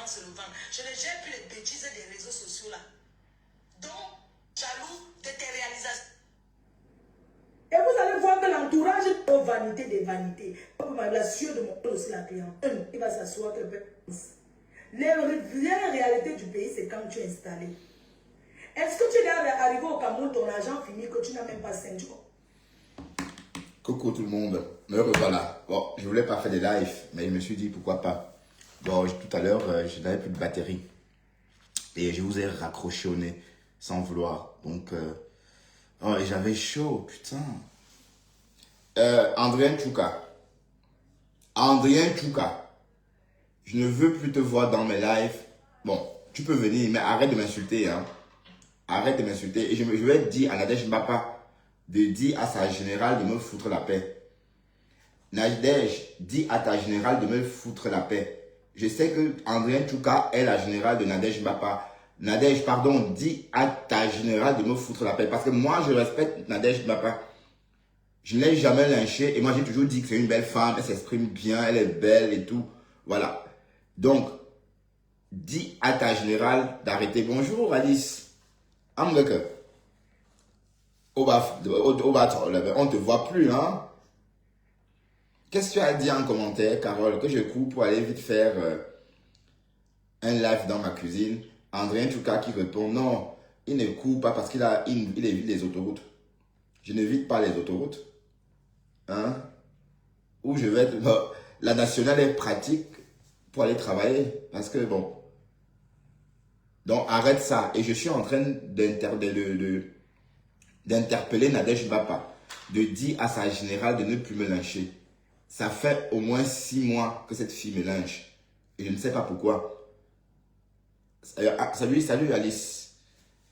seulement se le vendre. Je ne gère plus les bêtises des réseaux sociaux là. Donc, jaloux de tes réalisations. Et vous allez voir que l'entourage est vanité des vanités. La sueur de mon cœur aussi la cliente. Il va s'asseoir. Les réalités du pays, c'est quand tu es installé. Est-ce que tu es arrivé au Cameroun, ton argent fini, que tu n'as même pas 5 jours? Coucou tout le monde, me revoilà. Bon, je voulais pas faire des lives, mais je me suis dit pourquoi pas. Bon, tout à l'heure, je n'avais plus de batterie. Et je vous ai raccroché au nez, sans vouloir. Donc, oh, et j'avais chaud, putain. Andrien Tchouka. Andrien Tchouka. Je ne veux plus te voir dans mes lives. Bon, tu peux venir, mais arrête de m'insulter, hein. Arrête de m'insulter. Et je vais dire à Nadège Mbapa de dire à sa générale de me foutre la paix. Nadège, dis à ta générale de me foutre la paix. Je sais que Andrien Tchouka est la générale de Nadège Mbapa. Nadège, pardon, dis à ta générale de me foutre la paix. Parce que moi, je respecte Nadège Mbapa. Je ne l'ai jamais lynché. Et moi, j'ai toujours dit que c'est une belle femme. Elle s'exprime bien, elle est belle et tout. Voilà. Donc, dis à ta générale d'arrêter. Bonjour, Alice. On te voit plus, hein? Qu'est-ce que tu as dit en commentaire, Carole? Que je coupe pour aller vite faire un live dans ma cuisine. Andrien Tchouka qui répond, non, il ne coupe pas parce qu'il évite les autoroutes. Je n'évite pas les autoroutes. Hein? Où je vais être... La nationale est pratique pour aller travailler. Parce que, bon... Donc, arrête ça. Et je suis en train d'interpeller Nadège Mbapa, de dire à sa générale de ne plus me lyncher. Ça fait au moins 6 mois que cette fille me lynche. Et je ne sais pas pourquoi. Salut Alice.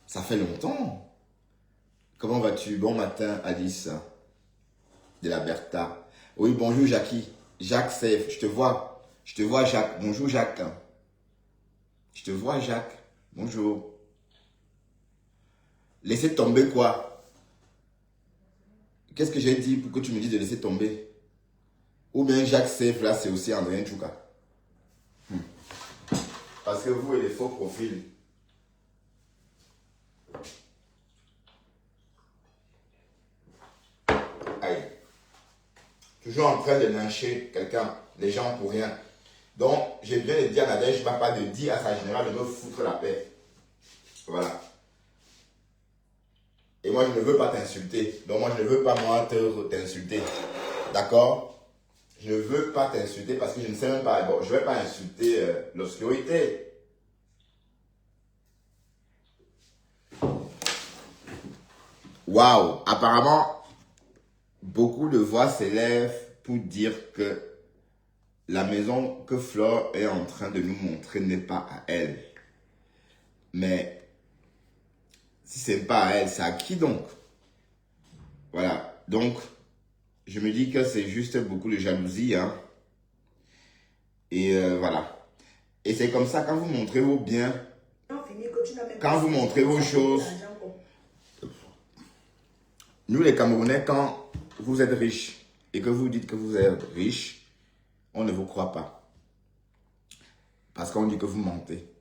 Ça fait longtemps. Comment vas-tu? Bon matin Alice. De la Bertha. Oui, bonjour Jackie. Jacques Safe. Je te vois. Je te vois Jacques. Bonjour Jacques. Je te vois Jacques. Bonjour. Laissez tomber quoi? Qu'est-ce que j'ai dit pour que tu me dises de laisser tomber? Ou bien Jacques Safe, là, c'est aussi Andrien Tchouka. Parce que vous et les faux profils. Aïe. Toujours en train de lyncher quelqu'un, les gens pour rien. Donc, j'ai bien dit à Nadège Mbapa de dire à sa générale de me foutre la paix. Voilà. Et moi, je ne veux pas t'insulter. Donc, moi, je ne veux pas, moi, t'insulter. D'accord? Je ne veux pas t'insulter parce que je ne sais même pas. Bon, je ne vais pas insulter l'obscurité. Waouh! Apparemment, beaucoup de voix s'élèvent pour dire que la maison que Flore est en train de nous montrer n'est pas à elle. Mais si ce n'est pas à elle, c'est à qui donc? Voilà. Donc, je me dis que c'est juste beaucoup de jalousie. Hein. Et voilà. Et c'est comme ça, quand vous montrez vos biens, quand vous montrez vos choses, nous les Camerounais, quand vous êtes riches et que vous dites que vous êtes riche, on ne vous croit pas. Parce qu'on dit que vous mentez.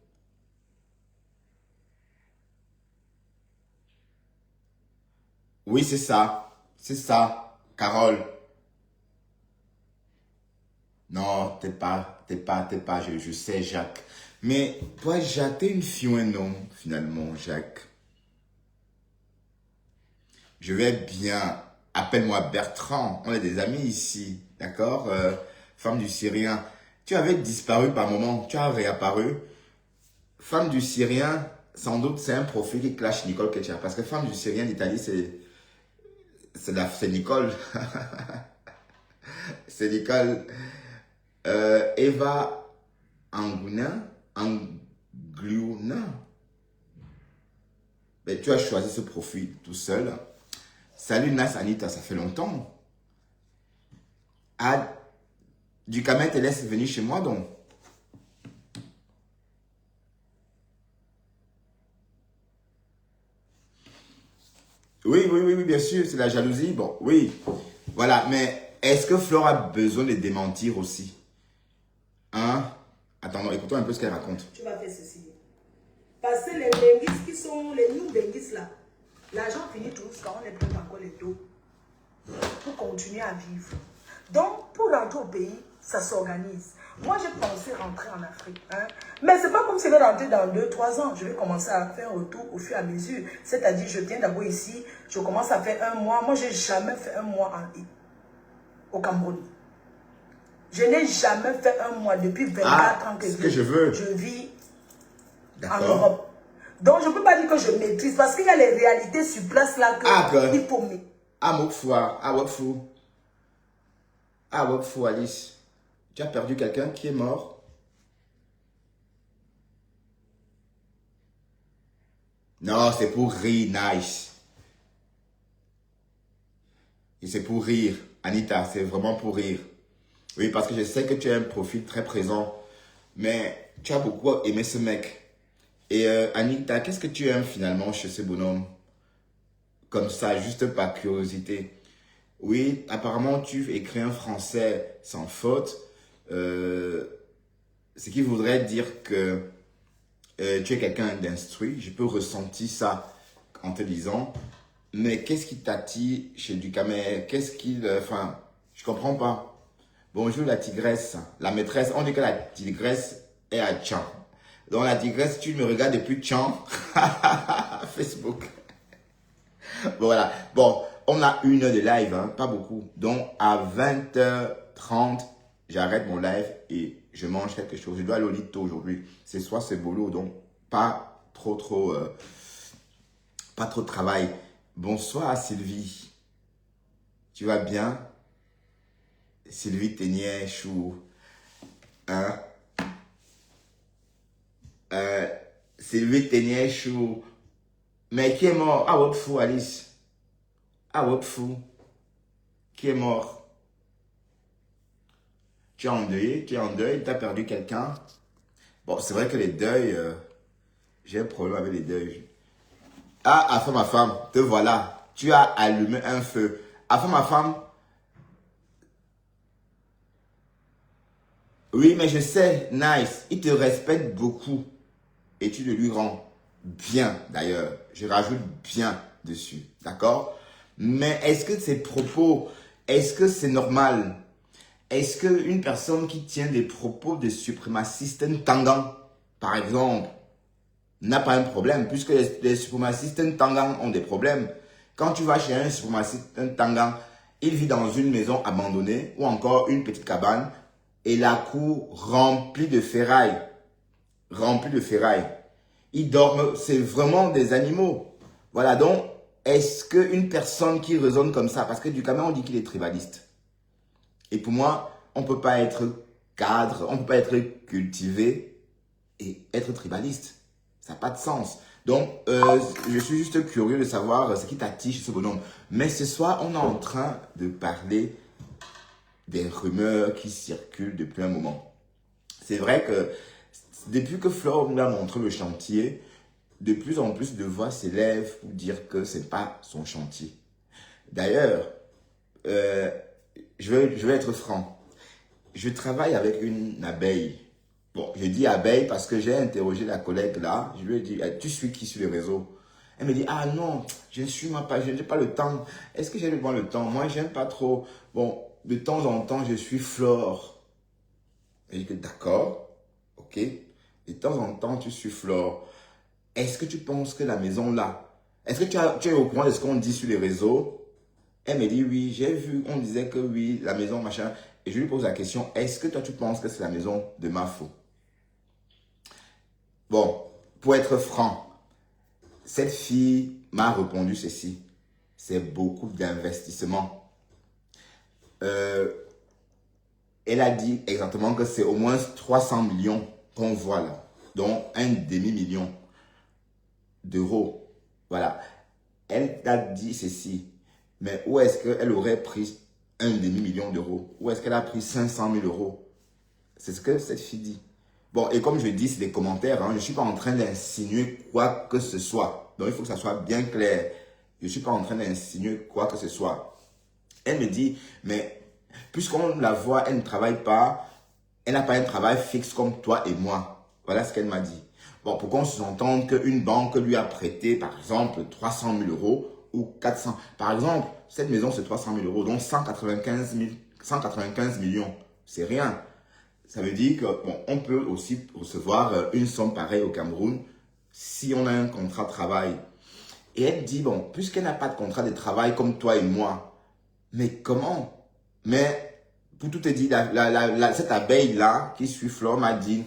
Oui, c'est ça. C'est ça, Carole. Non, t'es pas, je sais, Jacques. Mais, toi, Jacques, t'es une fille ou un homme, finalement, Jacques. Je vais bien. Appelle-moi Bertrand. On est des amis ici, d'accord? Femme du Syrien. Tu avais disparu par moment, tu as réapparu. Femme du Syrien, sans doute, c'est un profil qui clash Nicole Ketcher. Parce que femme du Syrien d'Italie, c'est Nicole. C'est Nicole. Eva Angluna. Mais tu as choisi ce profil tout seul. Salut Nas Anita, ça fait longtemps. Ah, du Camet te laisse venir chez moi donc. Oui, bien sûr, c'est la jalousie. Bon, oui. Voilà, mais est-ce que Flore a besoin de démentir aussi? Hein? Attends, écoutons un peu ce qu'elle raconte. Tu vas faire ceci. Parce que les linguistes qui sont, les new linguistes là, l'argent finit tous quand on ne prend pas encore les dos pour continuer à vivre. Donc, pour rentrer au pays, ça s'organise. Moi, j'ai pensé rentrer en Afrique. Hein? Mais c'est pas comme si je vais rentrer dans 2-3 ans. Je vais commencer à faire un retour au fur et à mesure. C'est-à-dire, je viens d'abord ici, je commence à faire 1 mois. Moi, je n'ai jamais fait 1 mois au Cameroun. Je n'ai jamais fait 1 mois depuis 24 ans que je vis en Europe. Donc, je ne peux pas dire que je maîtrise parce qu'il y a les réalités sur place là qu'il faut mettre. Alice. Tu as perdu quelqu'un qui est mort. Non, c'est pour rire, nice. Et c'est pour rire, Anita, c'est vraiment pour rire. Oui, parce que je sais que tu as un profil très présent, mais tu as beaucoup aimé ce mec. Et Anita, qu'est-ce que tu aimes finalement chez ce bonhomme? Comme ça, juste par curiosité. Oui, apparemment, tu écris un français sans faute. Ce qui voudrait dire que tu es quelqu'un d'instruit. Je peux ressentir ça en te disant. Mais qu'est-ce qui t'attire chez Ducamel? Qu'est-ce qui... Enfin, je comprends pas. Bonjour la tigresse. La maîtresse, on dit que la tigresse est à Tchan. Donc la tigresse, tu me regardes depuis Tchan. Facebook. Bon, voilà. Bon, on a 1 heure de live, hein, pas beaucoup. Donc à 20h30, j'arrête mon live et je mange quelque chose. Je dois aller au lit tôt aujourd'hui. Ce soir, c'est boulot, donc pas trop de travail. Bonsoir Sylvie. Tu vas bien? Sylvie Ténier Chou. Hein? Sylvie Ténier Chou. Mais qui est mort? Ah, ouais, fou, Alice. Ah, ouais, fou. Qui est mort? Tu es endeuillé, tu as perdu quelqu'un. Bon, c'est vrai que les deuils, j'ai un problème avec les deuils. Ah, enfin ma femme, te voilà. Tu as allumé un feu. Enfin ma femme. Oui, mais je sais, nice. Il te respecte beaucoup. Et tu le lui rends bien, d'ailleurs. Je rajoute bien dessus. D'accord? Mais est-ce que ces propos, est-ce que c'est normal? Est-ce qu'une personne qui tient des propos de suprémacistes tendants, par exemple, n'a pas un problème, puisque les suprémacistes tangans ont des problèmes. Quand tu vas chez un suprémaciste tangan, il vit dans une maison abandonnée ou encore une petite cabane et la cour remplie de ferraille. Remplie de ferraille. Ils dorment, c'est vraiment des animaux. Voilà, donc, est-ce qu'une personne qui raisonne comme ça, parce que du Cameroun, on dit qu'il est tribaliste. Et pour moi, on ne peut pas être cadre, on ne peut pas être cultivé et être tribaliste. Ça n'a pas de sens. Donc, je suis juste curieux de savoir ce qui t'attire chez ce bonhomme. Mais ce soir, on est en train de parler des rumeurs qui circulent depuis un moment. C'est vrai que depuis que Flore nous a montré le chantier, de plus en plus de voix s'élèvent pour dire que ce n'est pas son chantier. D'ailleurs, je vais être franc. Je travaille avec une abeille. Bon, je dis abeille parce que j'ai interrogé la collègue là. Je lui ai dit, tu suis qui sur les réseaux? Elle me dit, ah non, je ne suis pas, je n'ai pas le temps. Est-ce que j'ai le temps? Moi, j'aime pas trop. Bon, de temps en temps, je suis Flore. Et je dis, d'accord, ok. De temps en temps, tu suis Flore. Est-ce que tu penses que la maison là, est-ce que tu es au courant de ce qu'on dit sur les réseaux? Elle me dit, oui, j'ai vu, on disait que oui, la maison, machin. Et je lui pose la question, est-ce que toi, tu penses que c'est la maison de Mafo? Bon, pour être franc, cette fille m'a répondu ceci. C'est beaucoup d'investissement. Elle a dit exactement que c'est au moins 300 millions qu'on voit là. Donc, 1,5 million d'euros. Voilà. Elle a dit ceci. Mais où est-ce qu'elle aurait pris 1,5 million d'euros? Où est-ce qu'elle a pris 500 000 euros? C'est ce que cette fille dit. Bon, et comme je dis, c'est des commentaires. Hein, je ne suis pas en train d'insinuer quoi que ce soit. Donc, il faut que ça soit bien clair. Je ne suis pas en train d'insinuer quoi que ce soit. Elle me dit, mais puisqu'on la voit, elle ne travaille pas. Elle n'a pas un travail fixe comme toi et moi. Voilà ce qu'elle m'a dit. Bon, pour qu'on s'entende qu'une banque lui a prêté, par exemple, 300 000 euros ou 400. Par exemple, cette maison, c'est 300 000 euros, donc 195 millions. C'est rien. Ça veut dire que bon, on peut aussi recevoir une somme pareille au Cameroun si on a un contrat de travail. Et elle dit, bon, puisqu'elle n'a pas de contrat de travail comme toi et moi, mais comment? Mais pour tout te dire, cette abeille-là qui suit Flore m'a dit,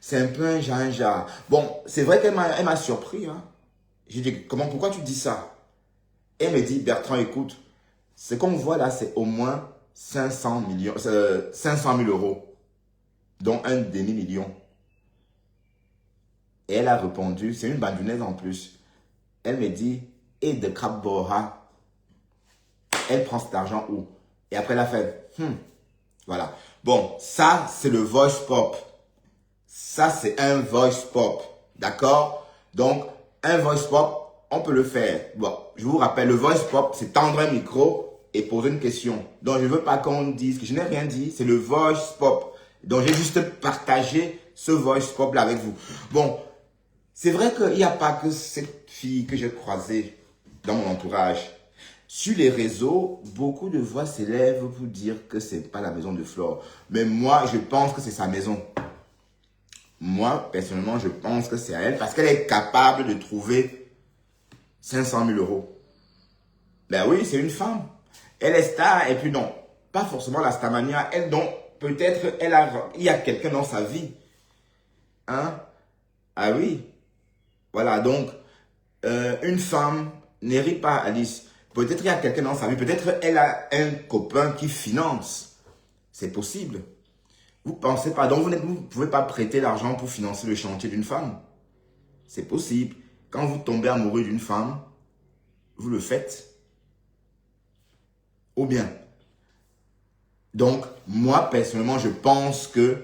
c'est un peu un ginja. Bon, c'est vrai qu'elle m'a surpris. Hein. J'ai dit, pourquoi tu dis ça? Et elle me dit, Bertrand, écoute, ce qu'on voit là, c'est au moins 500 000 euros, dont un demi-million. Et elle a répondu, c'est une bandounaise en plus. Elle me dit, et de Krabboha, elle prend cet argent où? Et après elle a fait, voilà. Bon, ça, c'est le voice pop. Ça, c'est un voice pop. D'accord? Donc, un voice pop, on peut le faire. Bon, je vous rappelle, le voice pop, c'est tendre un micro et poser une question. Donc, je ne veux pas qu'on dise que je n'ai rien dit. C'est le voice pop. Donc, j'ai juste partagé ce voice pop là avec vous. Bon, c'est vrai qu'il n'y a pas que cette fille que j'ai croisée dans mon entourage. Sur les réseaux, beaucoup de voix s'élèvent pour dire que ce n'est pas la maison de Flore. Mais moi, je pense que c'est sa maison. Moi, personnellement, je pense que c'est à elle parce qu'elle est capable de trouver 500 000 euros. Ben oui, c'est une femme. Elle est star et puis non, pas forcément la starmania. Elle, donc, peut-être, il y a quelqu'un dans sa vie. Hein? Ah oui. Voilà, donc, une femme n'hérite pas Alice. Peut-être il y a quelqu'un dans sa vie. Peut-être elle a un copain qui finance. C'est possible. Vous pensez pas, donc vous ne pouvez pas prêter l'argent pour financer le chantier d'une femme. C'est possible. Quand vous tombez amoureux d'une femme, vous le faites. Ou bien. Donc, moi, personnellement, je pense que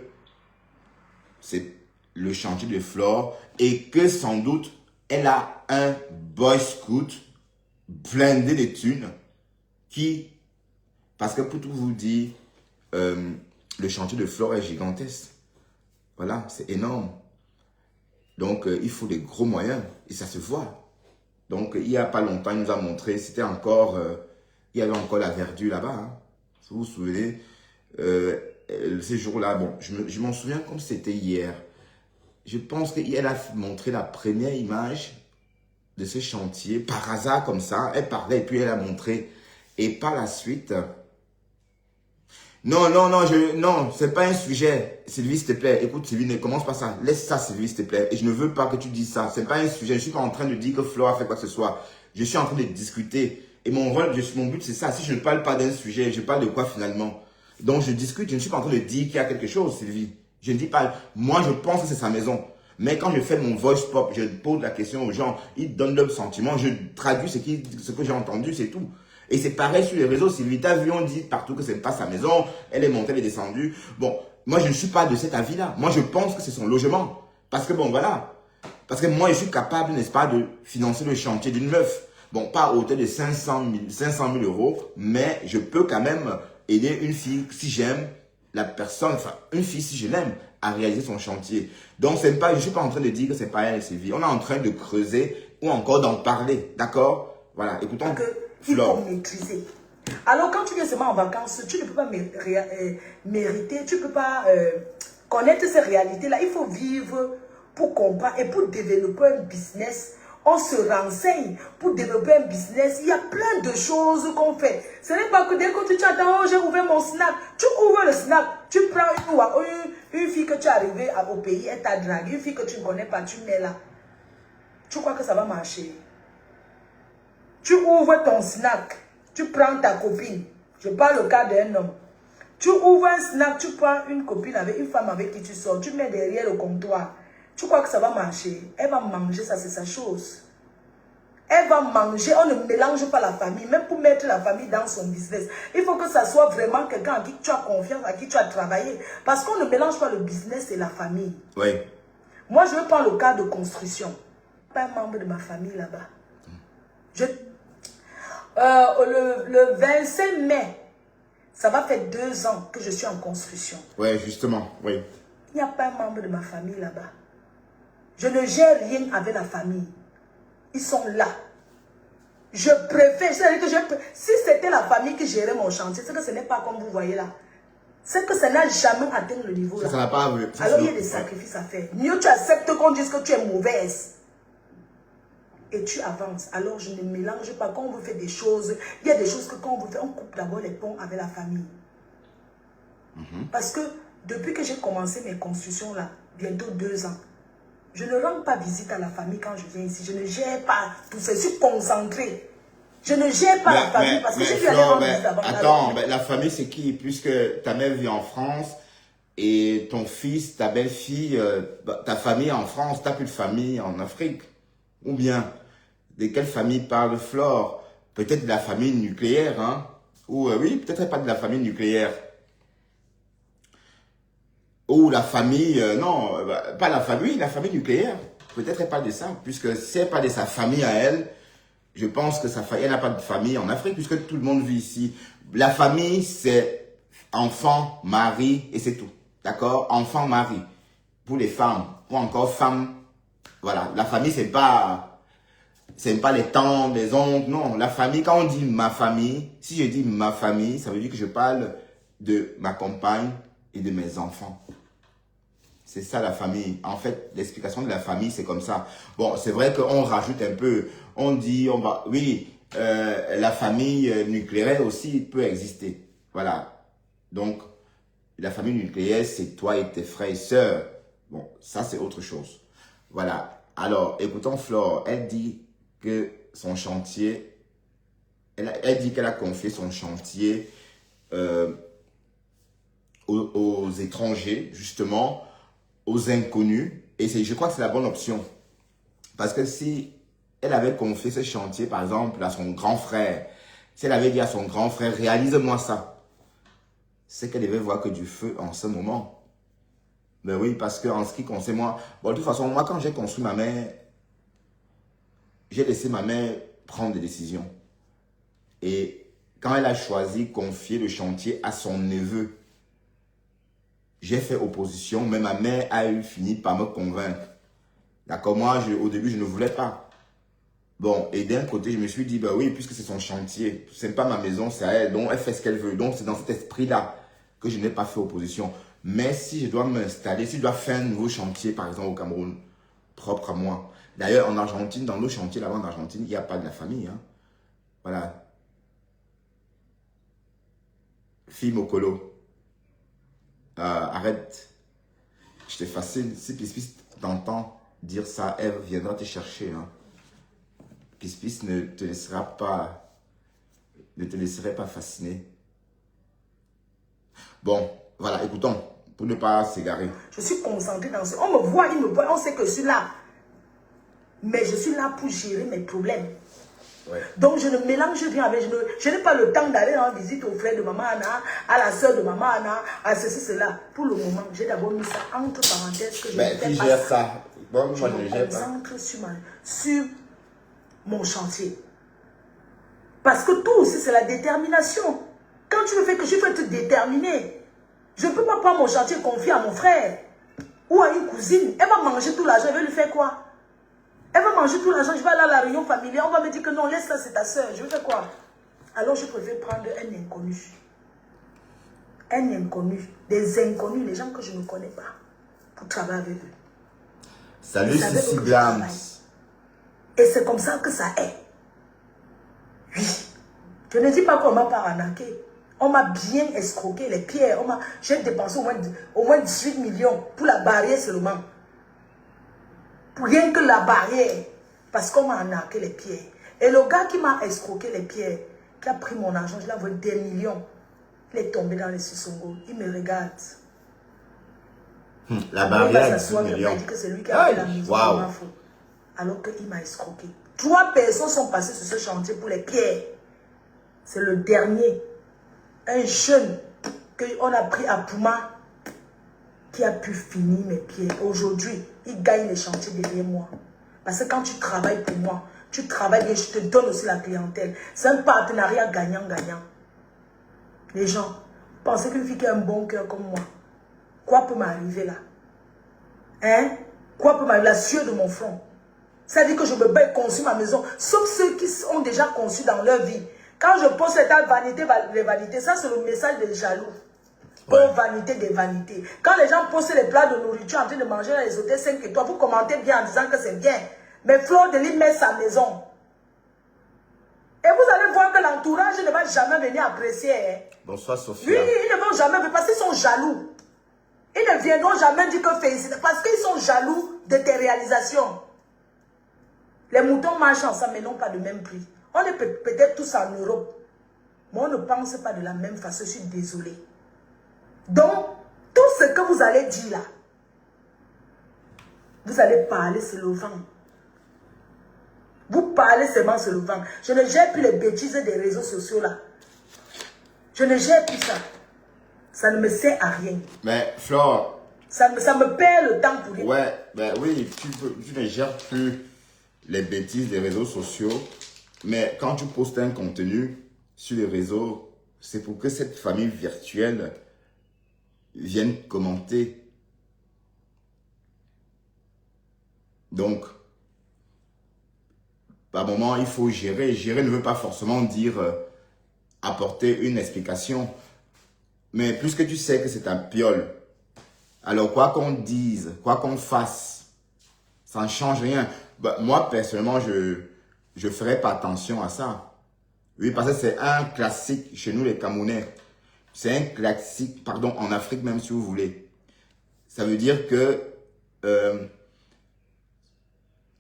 c'est le chantier de Flore et que sans doute, elle a un boy scout blindé de thunes qui, parce que pour tout vous dire, le chantier de Flore est gigantesque. Voilà, c'est énorme. Donc, il faut des gros moyens et ça se voit. Donc, il n'y a pas longtemps, il nous a montré, c'était encore, il y avait encore la verdure là-bas. Hein. Si vous vous souvenez, ces jours-là, bon, je m'en souviens comme c'était hier. Je pense qu'elle a montré la première image de ce chantier, par hasard comme ça. Elle parlait et puis elle a montré. Et par la suite... Non, c'est pas un sujet. Sylvie, s'il te plaît. Écoute, Sylvie, ne commence pas ça. Laisse ça, Sylvie, s'il te plaît. Et je ne veux pas que tu dises ça. C'est pas un sujet. Je suis pas en train de dire que Flore a fait quoi que ce soit. Je suis en train de discuter. Et mon but, c'est ça. Si je ne parle pas d'un sujet, je parle de quoi finalement? Donc, je discute. Je ne suis pas en train de dire qu'il y a quelque chose, Sylvie. Je ne dis pas. Moi, je pense que c'est sa maison. Mais quand je fais mon voice pop, je pose la question aux gens. Ils donnent leurs sentiments. Je traduis ce que j'ai entendu, c'est tout. Et c'est pareil sur les réseaux. Sylvie, t'as vu, on dit partout que ce n'est pas sa maison. Elle est montée, elle est descendue. Bon, moi, je ne suis pas de cet avis-là. Moi, je pense que c'est son logement. Parce que bon, voilà. Parce que moi, je suis capable, n'est-ce pas, de financer le chantier d'une meuf. Bon, pas à hauteur de 500 000 euros, mais je peux quand même aider une fille, si j'aime la personne, enfin, une fille, si je l'aime, à réaliser son chantier. Donc, c'est pas, je ne suis pas en train de dire que c'est pas elle, Sylvie. On est en train de creuser ou encore d'en parler. D'accord? Voilà, écoutons. Il faut maîtriser. Alors, quand tu viens seulement en vacances, tu ne peux pas mériter, tu ne peux pas connaître ces réalités-là. Il faut vivre pour comprendre et pour développer un business. On se renseigne pour développer un business. Il y a plein de choses qu'on fait. Ce n'est pas que dès que tu attends, j'ai ouvert mon Snap. Tu ouvres le Snap, tu prends une fille que tu es arrivé au pays, elle t'a dragué, une fille que tu ne connais pas, tu mets là. Tu crois que ça va marcher? Tu ouvres ton Snap, tu prends ta copine. Je parle au cas d'un homme. Tu ouvres un Snap, tu prends une copine avec une femme avec qui tu sors, tu mets derrière le comptoir. Tu crois que ça va marcher? Elle va manger, ça c'est sa chose. Elle va manger, on ne mélange pas la famille, même pour mettre la famille dans son business. Il faut que ça soit vraiment quelqu'un à qui tu as confiance, à qui tu as travaillé. Parce qu'on ne mélange pas le business et la famille. Oui. Moi, je vais prendre le cas de construction. Pas un membre de ma famille là-bas. Le 25 mai, Ça va faire 2 ans que je suis en construction. Ouais, justement, oui. Il n'y a pas un membre de ma famille là-bas. Je ne gère rien avec la famille. Ils sont là. Je préfère, si c'était la famille qui gérait mon chantier, c'est que ce n'est pas comme vous voyez là. C'est que ça n'a jamais atteint le niveau là. Ça n'a pas... Alors il y a des sacrifices à faire. Mieux tu acceptes qu'on dise que tu es mauvaise. Et tu avances. Alors je ne mélange pas. Quand on vous fait des choses, il y a des choses que quand on vous fait, on coupe d'abord les ponts avec la famille. Parce que depuis que j'ai commencé mes constructions là, bientôt 2 ans, je ne rends pas visite à la famille quand je viens ici. Je ne gère pas tout ça. Je suis concentrée. Je ne gère pas la famille parce que j'ai dû aller rendre visite avant. Attends, la famille c'est qui? Puisque ta mère vit en France et ton fils, ta belle-fille, ta famille en France, tu n'as plus de famille en Afrique. Ou bien, de quelle famille parle Flore? Peut-être de la famille nucléaire, hein? Ou oui, peut-être pas de la famille nucléaire. Ou la famille, non, pas la famille, la famille nucléaire. Peut-être pas de ça, puisque si elle pas de sa famille à elle, je pense que elle n'a pas de famille en Afrique, puisque tout le monde vit ici. La famille, c'est enfant, mari, et c'est tout. D'accord? Enfant, mari. Pour les femmes, ou encore femmes. Voilà, la famille, c'est pas les tantes, les oncles, non. La famille, quand on dit ma famille, si je dis ma famille, ça veut dire que je parle de ma compagne et de mes enfants. C'est ça la famille. En fait, l'explication de la famille, c'est comme ça. Bon, c'est vrai qu'on rajoute un peu. On dit, oui, la famille nucléaire aussi peut exister. Voilà. Donc, la famille nucléaire, c'est toi et tes frères et sœurs. Bon, ça, c'est autre chose. Voilà. Alors, écoutons Flore. Elle dit que son chantier, elle dit qu'elle a confié son chantier aux étrangers, justement, aux inconnus. Et je crois que c'est la bonne option. Parce que si elle avait confié ce chantier, par exemple, à son grand frère, si elle avait dit à son grand frère, réalise-moi ça, c'est qu'elle devait voir que du feu en ce moment. Ben oui, parce que en ce qui concerne moi, bon, de toute façon, moi, quand j'ai construit ma mère, j'ai laissé ma mère prendre des décisions. Et quand elle a choisi de confier le chantier à son neveu, j'ai fait opposition, mais ma mère a fini par me convaincre. D'accord, moi, au début, je ne voulais pas. Bon, et d'un côté, je me suis dit, bah oui, puisque c'est son chantier, c'est pas ma maison, c'est à elle, donc elle fait ce qu'elle veut. Donc, c'est dans cet esprit-là que je n'ai pas fait opposition. Mais si je dois m'installer, si je dois faire un nouveau chantier, par exemple, au Cameroun, propre à moi. D'ailleurs, en Argentine, dans le chantier là-bas en Argentine, il n'y a pas de la famille. Hein. Voilà. Fille Mokolo. Arrête. Je te fascine. Si Pispis t'entend dire ça, elle viendra te chercher. Hein. Pispis ne te laissera pas, ne te laisserait pas fasciner. Bon, voilà, écoutons, pour ne pas s'égarer. Je suis concentrée dans ce... On me voit, il me voit, on sait que je suis là. Mais je suis là pour gérer mes problèmes. Ouais. Donc je ne mélange rien avec... Je n'ai pas le temps d'aller en visite au frère de maman Anna, à la soeur de maman Anna, à ceci, cela. Pour le moment, j'ai d'abord mis ça entre parenthèses que je ne fais pas gère ça. Bon, moi, je me concentre sur mon chantier. Parce que tout aussi, c'est la détermination. Quand tu me fais que je peux te déterminer, je ne peux pas prendre mon chantier et confier à mon frère ou à une cousine. Elle va manger tout l'argent, elle va lui faire quoi? Elle va manger tout l'argent, je vais aller à la réunion familiale, on va me dire que non, laisse ça, c'est ta soeur. Je vais faire quoi? Alors je préfère prendre un inconnu. Un inconnu, des inconnus, les gens que je ne connais pas, pour travailler avec eux. Salut Sissi Blams. Et c'est comme ça que ça est. Oui. Je ne dis pas qu'on m'a pas arnaqué. On m'a bien escroqué les pierres. J'ai dépensé au moins 18 millions pour la barrière seulement. Pour rien que la barrière. Parce qu'on m'a arnaqué les pierres. Et le gars qui m'a escroqué les pierres, qui a pris mon argent, je l'ai envoyé des millions. Il est tombé dans les Sissongo. Il me regarde. La barrière, il m'a dit que c'est lui qui a fait la maison. Wow. Alors qu'il m'a escroqué. 3 personnes sont passées sur ce chantier pour les pierres. C'est le dernier. Un jeune qu'on a pris à Pouma qui a pu finir mes pierres. Aujourd'hui, il gagne les chantiers derrière moi. Parce que quand tu travailles pour moi, tu travailles et je te donne aussi la clientèle. C'est un partenariat gagnant-gagnant. Les gens, pensez qu'une fille qui a un bon cœur comme moi, quoi peut m'arriver là? Hein? Quoi peut m'arriver? La sueur de mon front. Ça dit que je me bats et conçu ma maison, sauf ceux qui ont déjà conçu dans leur vie. Quand je pose cette vanité, les vanités, ça c'est le message des jaloux. Ouais. Oh, vanité des vanités. Quand les gens postent les plats de nourriture en train de manger dans les hôtels 5 étoiles, vous commentez bien en disant que c'est bien. Mais Fleur de Lys met sa maison. Et vous allez voir que l'entourage ne va jamais venir apprécier. Hein. Bonsoir Sophia. Oui, ils ne vont jamais venir parce qu'ils sont jaloux. Ils ne viendront jamais dire que félicite parce qu'ils sont jaloux de tes réalisations. Les moutons marchent ensemble mais n'ont pas le même prix. On est peut-être tous en Europe, mais on ne pense pas de la même façon. Je suis désolée. Donc, tout ce que vous allez dire là, vous allez parler sur le vent. Vous parlez seulement sur le vent. Je ne gère plus les bêtises des réseaux sociaux là. Je ne gère plus ça. Ça ne me sert à rien. Mais Flore. Ça me perd le temps pour rien. Ouais, ben oui, tu ne gères plus les bêtises des réseaux sociaux. Mais quand tu postes un contenu sur les réseaux, c'est pour que cette famille virtuelle vienne commenter. Donc, par moment, il faut gérer. Gérer ne veut pas forcément dire apporter une explication. Mais puisque tu sais que c'est un piole, alors quoi qu'on dise, quoi qu'on fasse, ça ne change rien. Bah, moi, personnellement, je ne ferai pas attention à ça. Oui, parce que c'est un classique chez nous, les Camerounais. C'est un classique, pardon, en Afrique même, si vous voulez. Ça veut dire que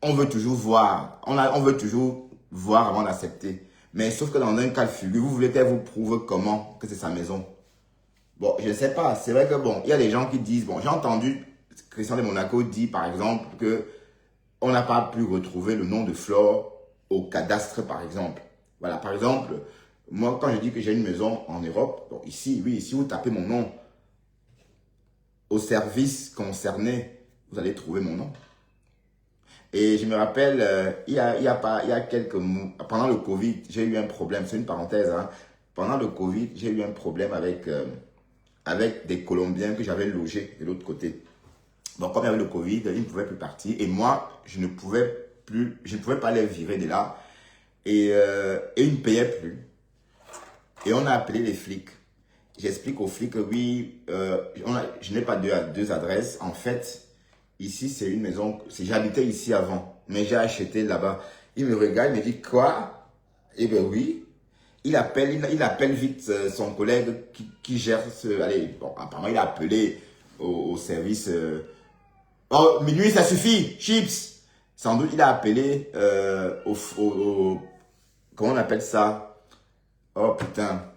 on veut toujours voir. On veut toujours voir avant d'accepter. Mais sauf que dans un cas de figure, vous voulez qu'elle vous prouve comment que c'est sa maison. Bon, je ne sais pas. C'est vrai que bon, il y a des gens qui disent, bon, j'ai entendu Christian de Monaco dire par exemple que on n'a pas pu retrouver le nom de Flore au cadastre par exemple. Voilà, par exemple, moi quand je dis que j'ai une maison en Europe, bon, ici, oui, si vous tapez mon nom au service concerné, vous allez trouver mon nom. Et je me rappelle, il y a quelques mois, pendant le Covid, j'ai eu un problème, c'est une parenthèse, hein. Pendant le Covid, j'ai eu un problème avec des Colombiens que j'avais logés de l'autre côté. Donc, comme il y avait le Covid, ils ne pouvaient plus partir. Et moi, je ne pouvais pas les virer de là. Et ils ne payaient plus. Et on a appelé les flics. J'explique aux flics que oui, je n'ai pas deux adresses. En fait, ici, c'est une maison. J'habitais ici avant, mais j'ai acheté là-bas. Il me regarde, il me dit quoi? Eh bien oui. Il appelle vite son collègue qui gère ce. Allez, bon, apparemment, il a appelé au service. Oh, minuit, ça suffit, chips. Sans doute, il a appelé comment on appelle ça? Oh putain.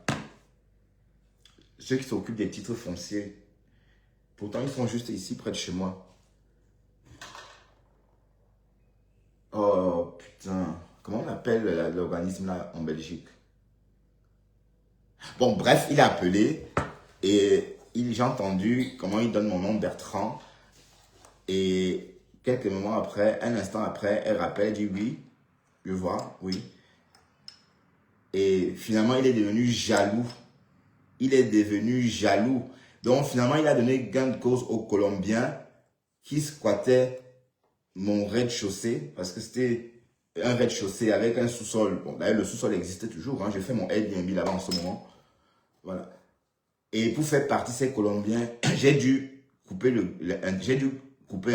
Ceux qui s'occupent des titres fonciers. Pourtant, ils sont juste ici, près de chez moi. Oh putain. Comment on appelle l'organisme là en Belgique? Bon, bref, il a appelé et j'ai entendu comment il donne mon nom Bertrand. Et quelques moments après, un instant après, elle rappelle, elle dit oui, je vois, oui. Et finalement, il est devenu jaloux. Il est devenu jaloux. Donc finalement, il a donné gain de cause aux Colombiens qui squattaient mon rez-de-chaussée parce que c'était un rez-de-chaussée avec un sous-sol. Bon, d'ailleurs, le sous-sol existe toujours. Hein. J'ai fait mon Airbnb là-bas en ce moment. Voilà. Et pour faire partie de ces Colombiens, j'ai dû couper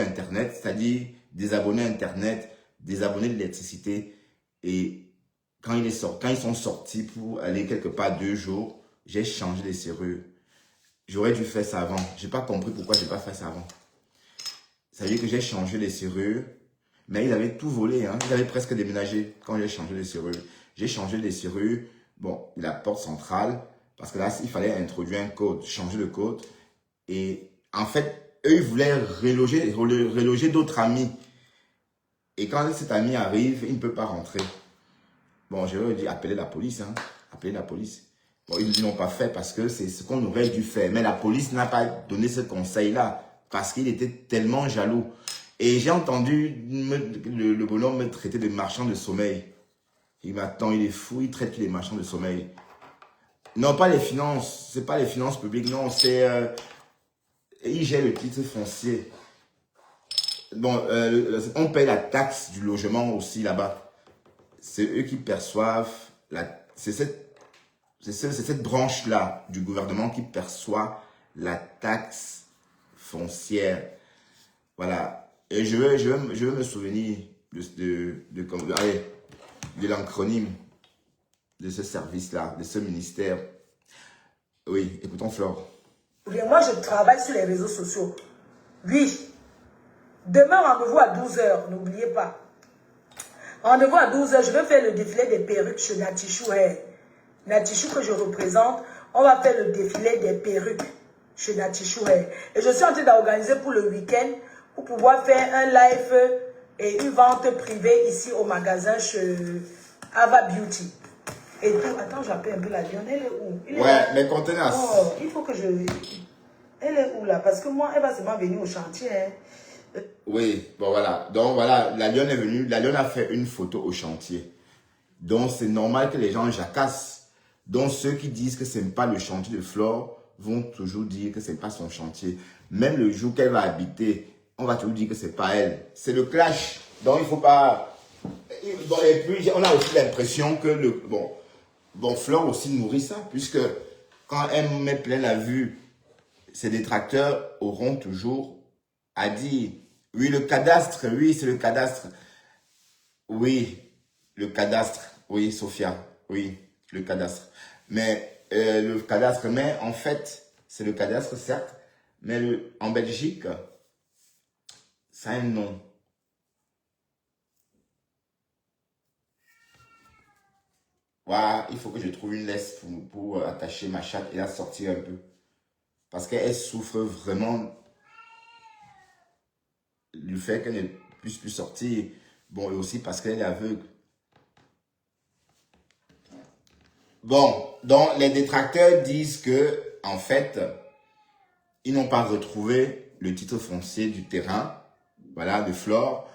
Internet, c'est-à-dire désabonner Internet, désabonner l'électricité. Et quand ils sont sortis pour aller quelque part 2 jours, j'ai changé les serrures. J'aurais dû faire ça avant. Je n'ai pas compris pourquoi je n'ai pas fait ça avant. Ça veut dire que j'ai changé les serrures, mais ils avaient tout volé. Hein. Ils avaient presque déménagé quand j'ai changé les serrures. J'ai changé les serrures, bon, la porte centrale, parce que là, il fallait introduire un code, changer le code. Et en fait, eux, ils voulaient reloger d'autres amis. Et quand cet ami arrive, il ne peut pas rentrer. Bon, je leur ai dit, appelez la police. Hein. Appelez la police. Bon, ils ne l'ont pas fait parce que c'est ce qu'on aurait dû faire. Mais la police n'a pas donné ce conseil-là parce qu'il était tellement jaloux. Et j'ai entendu le bonhomme me traiter de marchand de sommeil. Il m'attend, il est fou, il traite les marchands de sommeil. Non, pas les finances. C'est pas les finances publiques, non. C'est... il gère le titre foncier. Bon, on paye la taxe du logement aussi là-bas. C'est eux qui perçoivent... C'est cette branche-là du gouvernement qui perçoit la taxe foncière. Voilà. Et je veux me souvenir de l'acronyme de ce service-là, de ce ministère. Oui, écoutons Flore. Moi, je travaille sur les réseaux sociaux. Oui. Demain, rendez-vous à 12 h. N'oubliez pas. Rendez-vous à 12 h. Je vais faire le défilé des perruques chez Natichou Hair. Natichou que je représente, on va faire le défilé des perruques chez Natichou Hair. Et je suis en train d'organiser pour le week-end pour pouvoir faire un live et une vente privée ici au magasin chez Ava Beauty. Et tout. Attends, j'appelle un peu la lionne. Elle est où? Mais contenance. Oh, il faut que je... Elle est où là? Parce que moi, elle va seulement venir au chantier. Hein. Oui, bon voilà. Donc voilà, la lionne est venue. La lionne a fait une photo au chantier. Donc c'est normal que les gens jacassent. Donc ceux qui disent que ce n'est pas le chantier de Flore vont toujours dire que ce n'est pas son chantier. Même le jour qu'elle va habiter, on va toujours dire que ce n'est pas elle. C'est le clash. Donc il ne faut pas... Bon, et puis on a aussi l'impression que le... Bon, Flore aussi nourrit ça, puisque quand elle met plein la vue, ses détracteurs auront toujours à dire, oui, le cadastre, oui, c'est le cadastre. Oui, le cadastre, oui, Sophia, oui, le cadastre. Mais le cadastre, mais en fait, c'est le cadastre, certes, mais en Belgique, ça a un nom. Voilà, il faut que je trouve une laisse pour attacher ma chatte et la sortir un peu. Parce qu'elle souffre vraiment du fait qu'elle ne puisse plus sortir. Bon, et aussi parce qu'elle est aveugle. Bon, donc les détracteurs disent que, en fait, ils n'ont pas retrouvé le titre foncier du terrain, voilà, de Flore,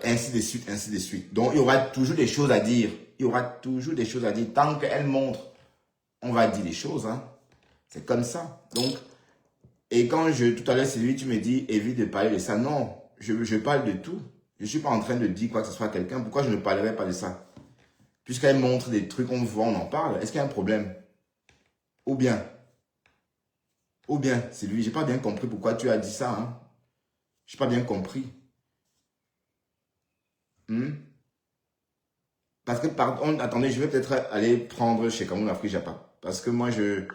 ainsi de suite, ainsi de suite. Donc, il y aura toujours des choses à dire. Il y aura toujours des choses à dire. Tant qu'elle montre, on va dire des choses, hein. C'est comme ça. Donc, et quand tout à l'heure, Sylvie, tu me dis, évite de parler de ça. Non, je parle de tout. Je ne suis pas en train de dire quoi que ce soit à quelqu'un. Pourquoi je ne parlerai pas de ça? Puisqu'elle montre des trucs, on voit, on en parle. Est-ce qu'il y a un problème? Ou bien, Sylvie, je n'ai pas bien compris pourquoi tu as dit ça. Hein? Je n'ai pas bien compris. Parce que, pardon, attendez, je vais peut-être aller prendre chez Cameroun Afrique Japa. Parce que moi, je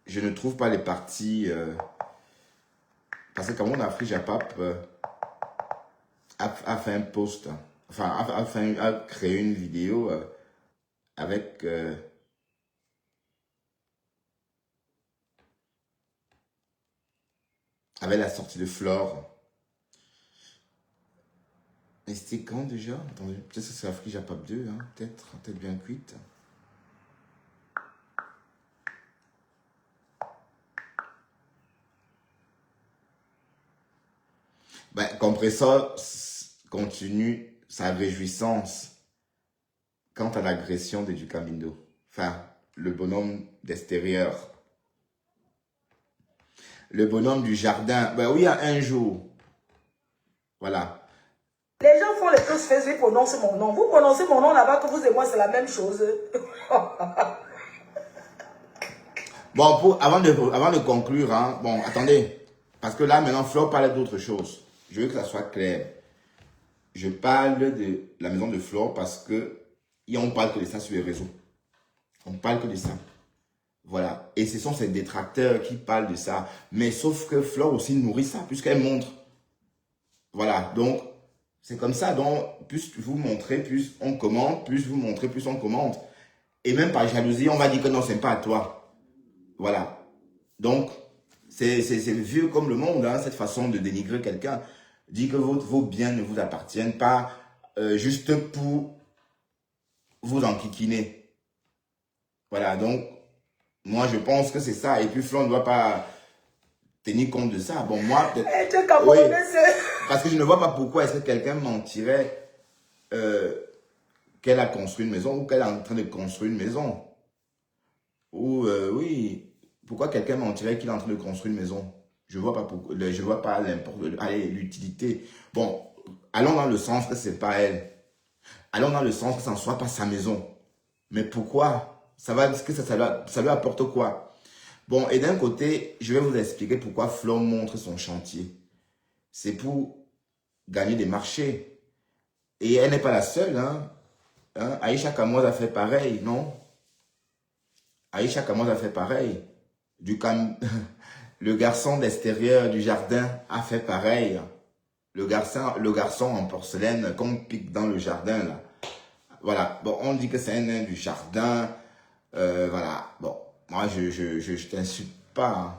ne trouve pas les parties... parce que Cameroun Afrique Japa a fait un post, enfin, a créé une vidéo avec... avec la sortie de Flore. Mais c'était quand déjà? Attendez, peut-être que c'est Afrique Japa 2, hein? Peut-être bien cuite. Ben, Compressor continue sa réjouissance quant à l'agression de Ducamindo. Enfin, le bonhomme d'extérieur. Le bonhomme du jardin. Ben oui, il y a un jour. Voilà. Les gens font les choses Facebook, ils prononcent mon nom. Vous prononcez mon nom là-bas, que vous et moi, c'est la même chose. Bon, avant de conclure, hein, bon, attendez. Parce que là, maintenant, Flore parle d'autre chose. Je veux que ça soit clair. Je parle de la maison de Flore parce que on parle que de ça sur les réseaux. On parle que de ça. Voilà. Et ce sont ces détracteurs qui parlent de ça. Mais sauf que Flore aussi nourrit ça, puisqu'elle montre. Voilà. Donc, c'est comme ça. Donc, plus vous montrez, plus on commente. Plus vous montrez, plus on commente. Et même par jalousie, on va dire que non, c'est pas à toi. Voilà. Donc, c'est vieux comme le monde, hein, cette façon de dénigrer quelqu'un. Dit que vos biens ne vous appartiennent pas juste pour vous enquiquiner. Voilà, donc, moi, je pense que c'est ça. Et puis, Flore ne doit pas tenir compte de ça. Bon, moi, peut-être... Oui, parce que je ne vois pas pourquoi est-ce que quelqu'un mentirait qu'elle a construit une maison ou qu'elle est en train de construire une maison. Ou oui, pourquoi quelqu'un mentirait qu'il est en train de construire une maison? Je vois pas pourquoi, je vois pas l'utilité. Bon, allons dans le sens que c'est pas elle. Allons dans le sens que ça ne soit pas sa maison. Mais pourquoi? Est-ce que ça lui apporte quoi? Bon, et d'un côté, je vais vous expliquer pourquoi Flo montre son chantier. C'est pour gagner des marchés. Et elle n'est pas la seule, hein. Aïcha Kamoz a fait pareil, non? Aïcha Kamoz a fait pareil. Le garçon d'extérieur du jardin a fait pareil. Le garçon en porcelaine qu'on pique dans le jardin, là. Voilà. Bon, on dit que c'est un nain du jardin. Voilà. Bon, moi, je t'insulte pas, hein.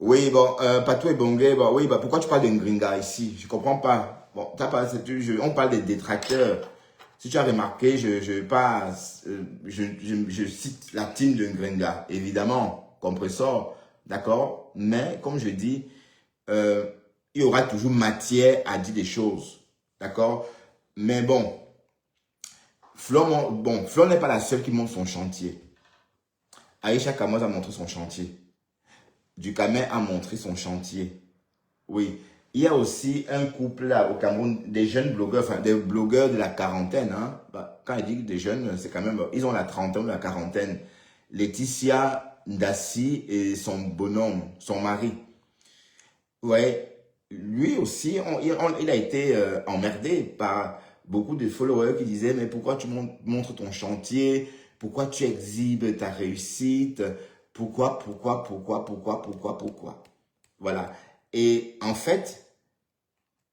Oui, bon, Patou et Bongé, bon, oui, bah, pourquoi tu parles de Ngringa ici? Je comprends pas. Bon, on parle des détracteurs. Si tu as remarqué, je cite la team de Ngringa, évidemment, compressor, d'accord? Mais, comme je dis, il y aura toujours matière à dire des choses, d'accord? Mais bon, Flo n'est pas la seule qui montre son chantier. Aïcha Kamoz a montré son chantier. Dukamé a montré son chantier. Oui. Il y a aussi un couple là au Cameroun, des jeunes blogueurs, enfin des blogueurs de la quarantaine. Hein. Bah, quand il dit des jeunes, c'est quand même, ils ont la trentaine ou la quarantaine. Laetitia Ndassi et son bonhomme, son mari. Ouais. Lui aussi, il a été emmerdé par beaucoup de followers qui disaient, mais pourquoi tu montres ton chantier? Pourquoi tu exhibes ta réussite? Pourquoi? Voilà. Et en fait,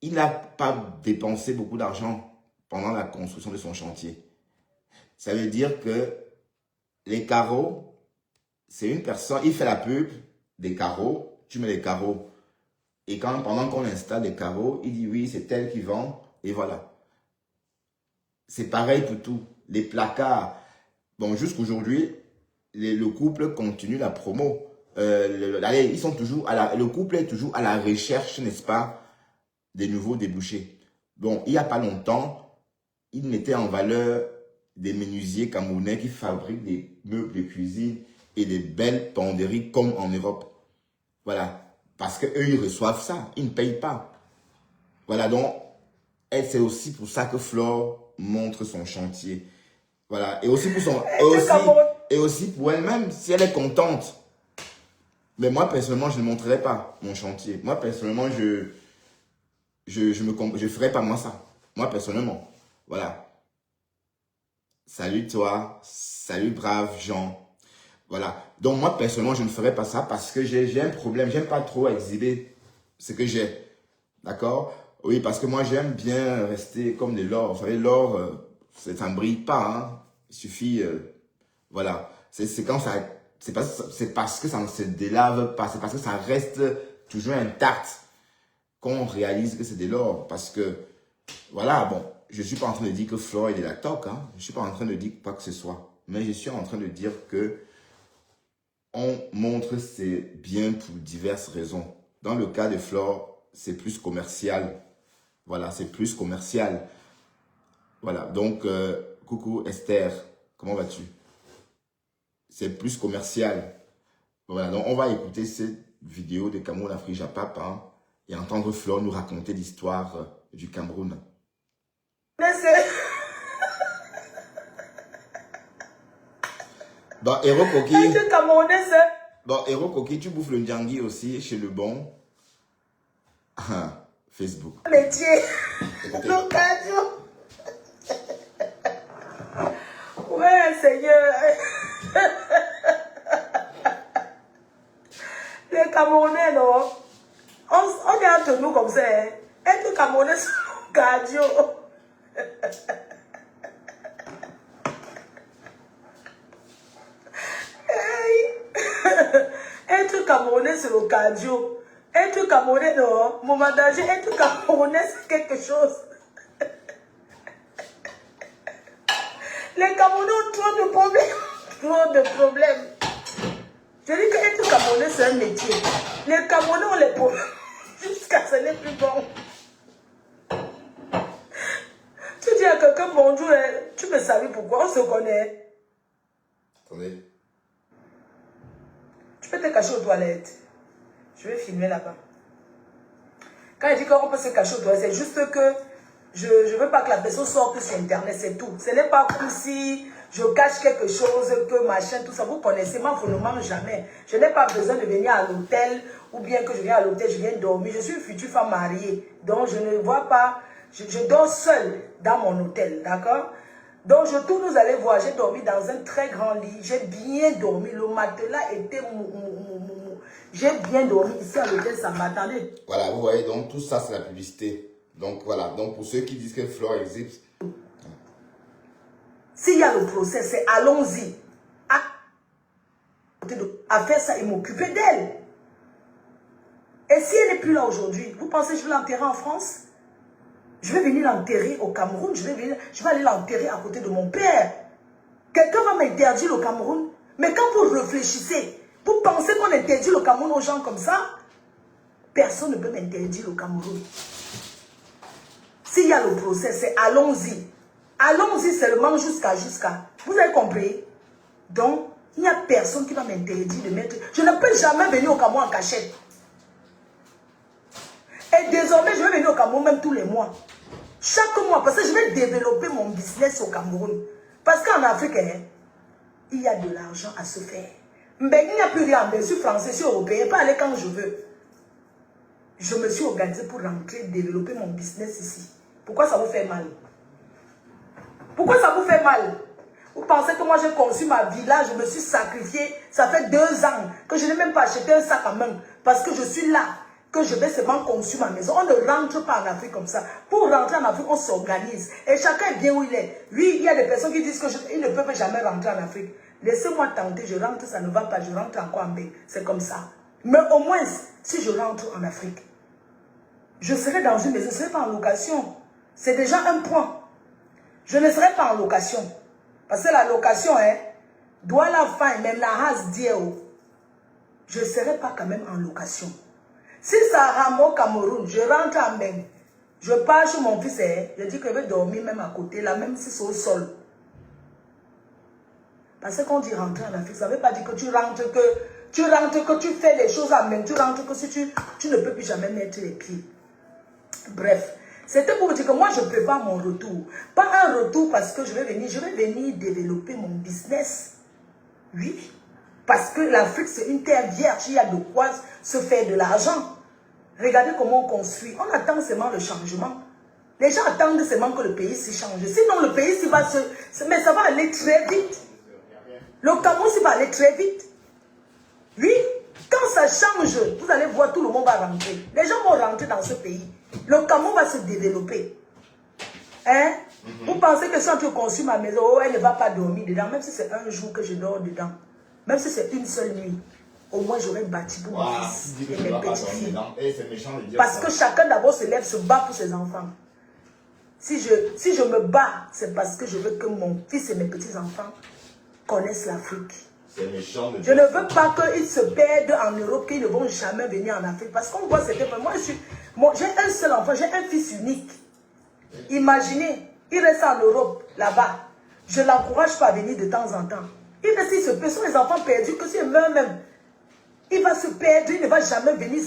il n'a pas dépensé beaucoup d'argent pendant la construction de son chantier. Ça veut dire que les carreaux, c'est une personne, il fait la pub des carreaux, tu mets les carreaux. Et pendant qu'on installe les carreaux, il dit oui, c'est elle qui vend, et voilà. C'est pareil pour tout. Les placards. Bon, jusqu'aujourd'hui, le couple continue la promo. Ils sont toujours le couple est toujours à la recherche, n'est-ce pas, des nouveaux débouchés. Bon, il n'y a pas longtemps, il mettait en valeur des menuisiers camerounais qui fabriquent des meubles de cuisine et des belles penderies comme en Europe. Voilà. Parce qu'eux, ils reçoivent ça. Ils ne payent pas. Voilà. Donc, c'est aussi pour ça que Flore montre son chantier. Voilà. Et aussi pour elle-même, si elle est contente. Mais moi, personnellement, je ne montrerai pas mon chantier. Moi, personnellement, je ferai pas moi ça. Moi, personnellement. Voilà. Salut toi. Salut brave Jean. Voilà. Donc, moi, personnellement, je ne ferai pas ça parce que j'ai un problème. J'aime pas trop exhiber ce que j'ai. D'accord? Oui, parce que moi, j'aime bien rester comme de l'or. Vous savez, l'or, ça ne brille pas. Hein? Il suffit... voilà. C'est quand ça... C'est parce que ça ne se délave pas. C'est parce que ça reste toujours intact qu'on réalise que c'est de l'or. Parce que, voilà, bon, je ne suis pas en train de dire que Flore est de la toque. Hein? Je ne suis pas en train de dire quoi que ce soit. Mais je suis en train de dire que on montre ses biens pour diverses raisons. Dans le cas de Flore, c'est plus commercial. Voilà, c'est plus commercial. Voilà, donc, coucou Esther, comment vas-tu? C'est plus commercial. Voilà, donc on va écouter cette vidéo de Cameroun Afrique Japap hein, et entendre Flore nous raconter l'histoire du Cameroun. Bon, Héro Koki. Bon, Héro Koki, tu bouffes le ndjangi aussi chez le bon. Facebook. Métier. L'occasion. Ouais, Seigneur. Les Camerounais, non. On est entre nous comme ça. Hein. Être Camerounais, c'est l'occasion. Être Camerounais, c'est l'occasion. Être Camerounais, non. Mon manager, être Camerounais, c'est quelque chose. Les Camerounais ont trop de problèmes. Trop de problèmes. Je dis que être Camerounais, c'est un métier. Les Camerounais ont les problèmes. Jusqu'à ce n'est plus bon. à quelqu'un bonjour, hein, tu me savais pourquoi, on se connaît. Attendez. Tu peux te cacher aux toilettes. Je vais filmer là-bas. Quand il dit qu'on peut se cacher aux toilettes, c'est juste que je ne veux pas que la personne sorte sur Internet, c'est tout. Ce n'est pas comme si je cache quelque chose, que machin, tout ça. Vous connaissez, moi, je ne mange jamais. Je n'ai pas besoin de venir à l'hôtel, ou bien que je viens à l'hôtel, je viens dormir. Je suis une future femme mariée. Donc, je ne vois pas, je dors seule dans mon hôtel, d'accord? Donc, je tourne, vous allez voir, j'ai dormi dans un très grand lit. J'ai bien dormi. Le matelas était j'ai bien dormi ici à l'hôtel, ça m'attendait. Voilà, vous voyez, donc tout ça, c'est la publicité. Donc voilà, donc pour ceux qui disent que Flore existe. S'il y a le procès, c'est allons-y. À faire ça et m'occuper d'elle. Et si elle n'est plus là aujourd'hui, vous pensez que je vais l'enterrer en France? Je vais venir l'enterrer au Cameroun. Je vais aller l'enterrer à côté de mon père. Quelqu'un va m'interdire le Cameroun. Mais quand vous réfléchissez, vous pensez qu'on interdit le Cameroun aux gens comme ça? Personne ne peut m'interdire le Cameroun. S'il y a le procès, c'est allons-y. Allons-y seulement jusqu'à. Vous avez compris? Donc, il n'y a personne qui va m'interdire de mettre... Je ne peux jamais venir au Cameroun en cachette. Et désormais, je vais venir au Cameroun même tous les mois. Chaque mois, parce que je vais développer mon business au Cameroun. Parce qu'en Afrique, hein, il y a de l'argent à se faire. Mais il n'y a plus rien. Je suis français, je suis européen, je peux aller quand je veux. Je me suis organisé pour rentrer, développer mon business ici. Pourquoi ça vous fait mal? Pourquoi ça vous fait mal? Vous pensez que moi j'ai conçu ma villa, je me suis sacrifié. Ça fait 2 ans que je n'ai même pas acheté un sac à main. Parce que je suis là, que je vais seulement conçu ma maison. On ne rentre pas en Afrique comme ça. Pour rentrer en Afrique, on s'organise. Et chacun est bien où il est. Oui, il y a des personnes qui disent qu'ils ne peuvent jamais rentrer en Afrique. Laissez-moi tenter, je rentre, ça ne va pas, je rentre encore en bain. C'est comme ça. Mais au moins, si je rentre en Afrique, je serai dans une maison, je ne serai pas en location. C'est déjà un point. Je ne serai pas en location. Parce que la location, hein, doit la fin, même la race dire, je ne serai pas quand même en location. Si ça rame au Cameroun, je rentre en bain. Je pars chez mon fils, hein, je dis que je vais dormir même à côté, là, même si c'est au sol. Parce qu'on dit rentrer en Afrique, ça ne veut pas dire que tu rentres, que tu fais les choses en même. Tu rentres que si tu ne peux plus jamais mettre les pieds. Bref, c'était pour vous dire que moi je prépare mon retour. Pas un retour parce que je vais venir développer mon business. Oui, parce que l'Afrique c'est une terre vierge, il y a de quoi se faire de l'argent. Regardez comment on construit. On attend seulement le changement. Les gens attendent seulement que le pays s'y change. Sinon le pays s'y va mais ça va aller très vite. Le Cameroun s'y va aller très vite. Oui, quand ça change, vous allez voir, tout le monde va rentrer. Les gens vont rentrer dans ce pays. Le Cameroun va se développer. Hein? Vous pensez que si on construit ma maison, oh, elle ne va pas dormir dedans, même si c'est un jour que je dors dedans. Même si c'est une seule nuit. Au moins, j'aurais bâti pour mon fils et mes petits-filles. Parce que chacun d'abord se lève, se bat pour ses enfants. Si je me bats, c'est parce que je veux que mon fils et mes petits-enfants connaissent l'Afrique. Je ne veux pas qu'ils se perdent en Europe, qu'ils ne vont jamais venir en Afrique. Parce qu'on voit c'était moi, j'ai un seul enfant, j'ai un fils unique. Imaginez, il reste en Europe, là-bas. Je ne l'encourage pas à venir de temps en temps. Il reste, il se perd, sont les enfants perdus, que s'il meurt même, il va se perdre, il ne va jamais venir.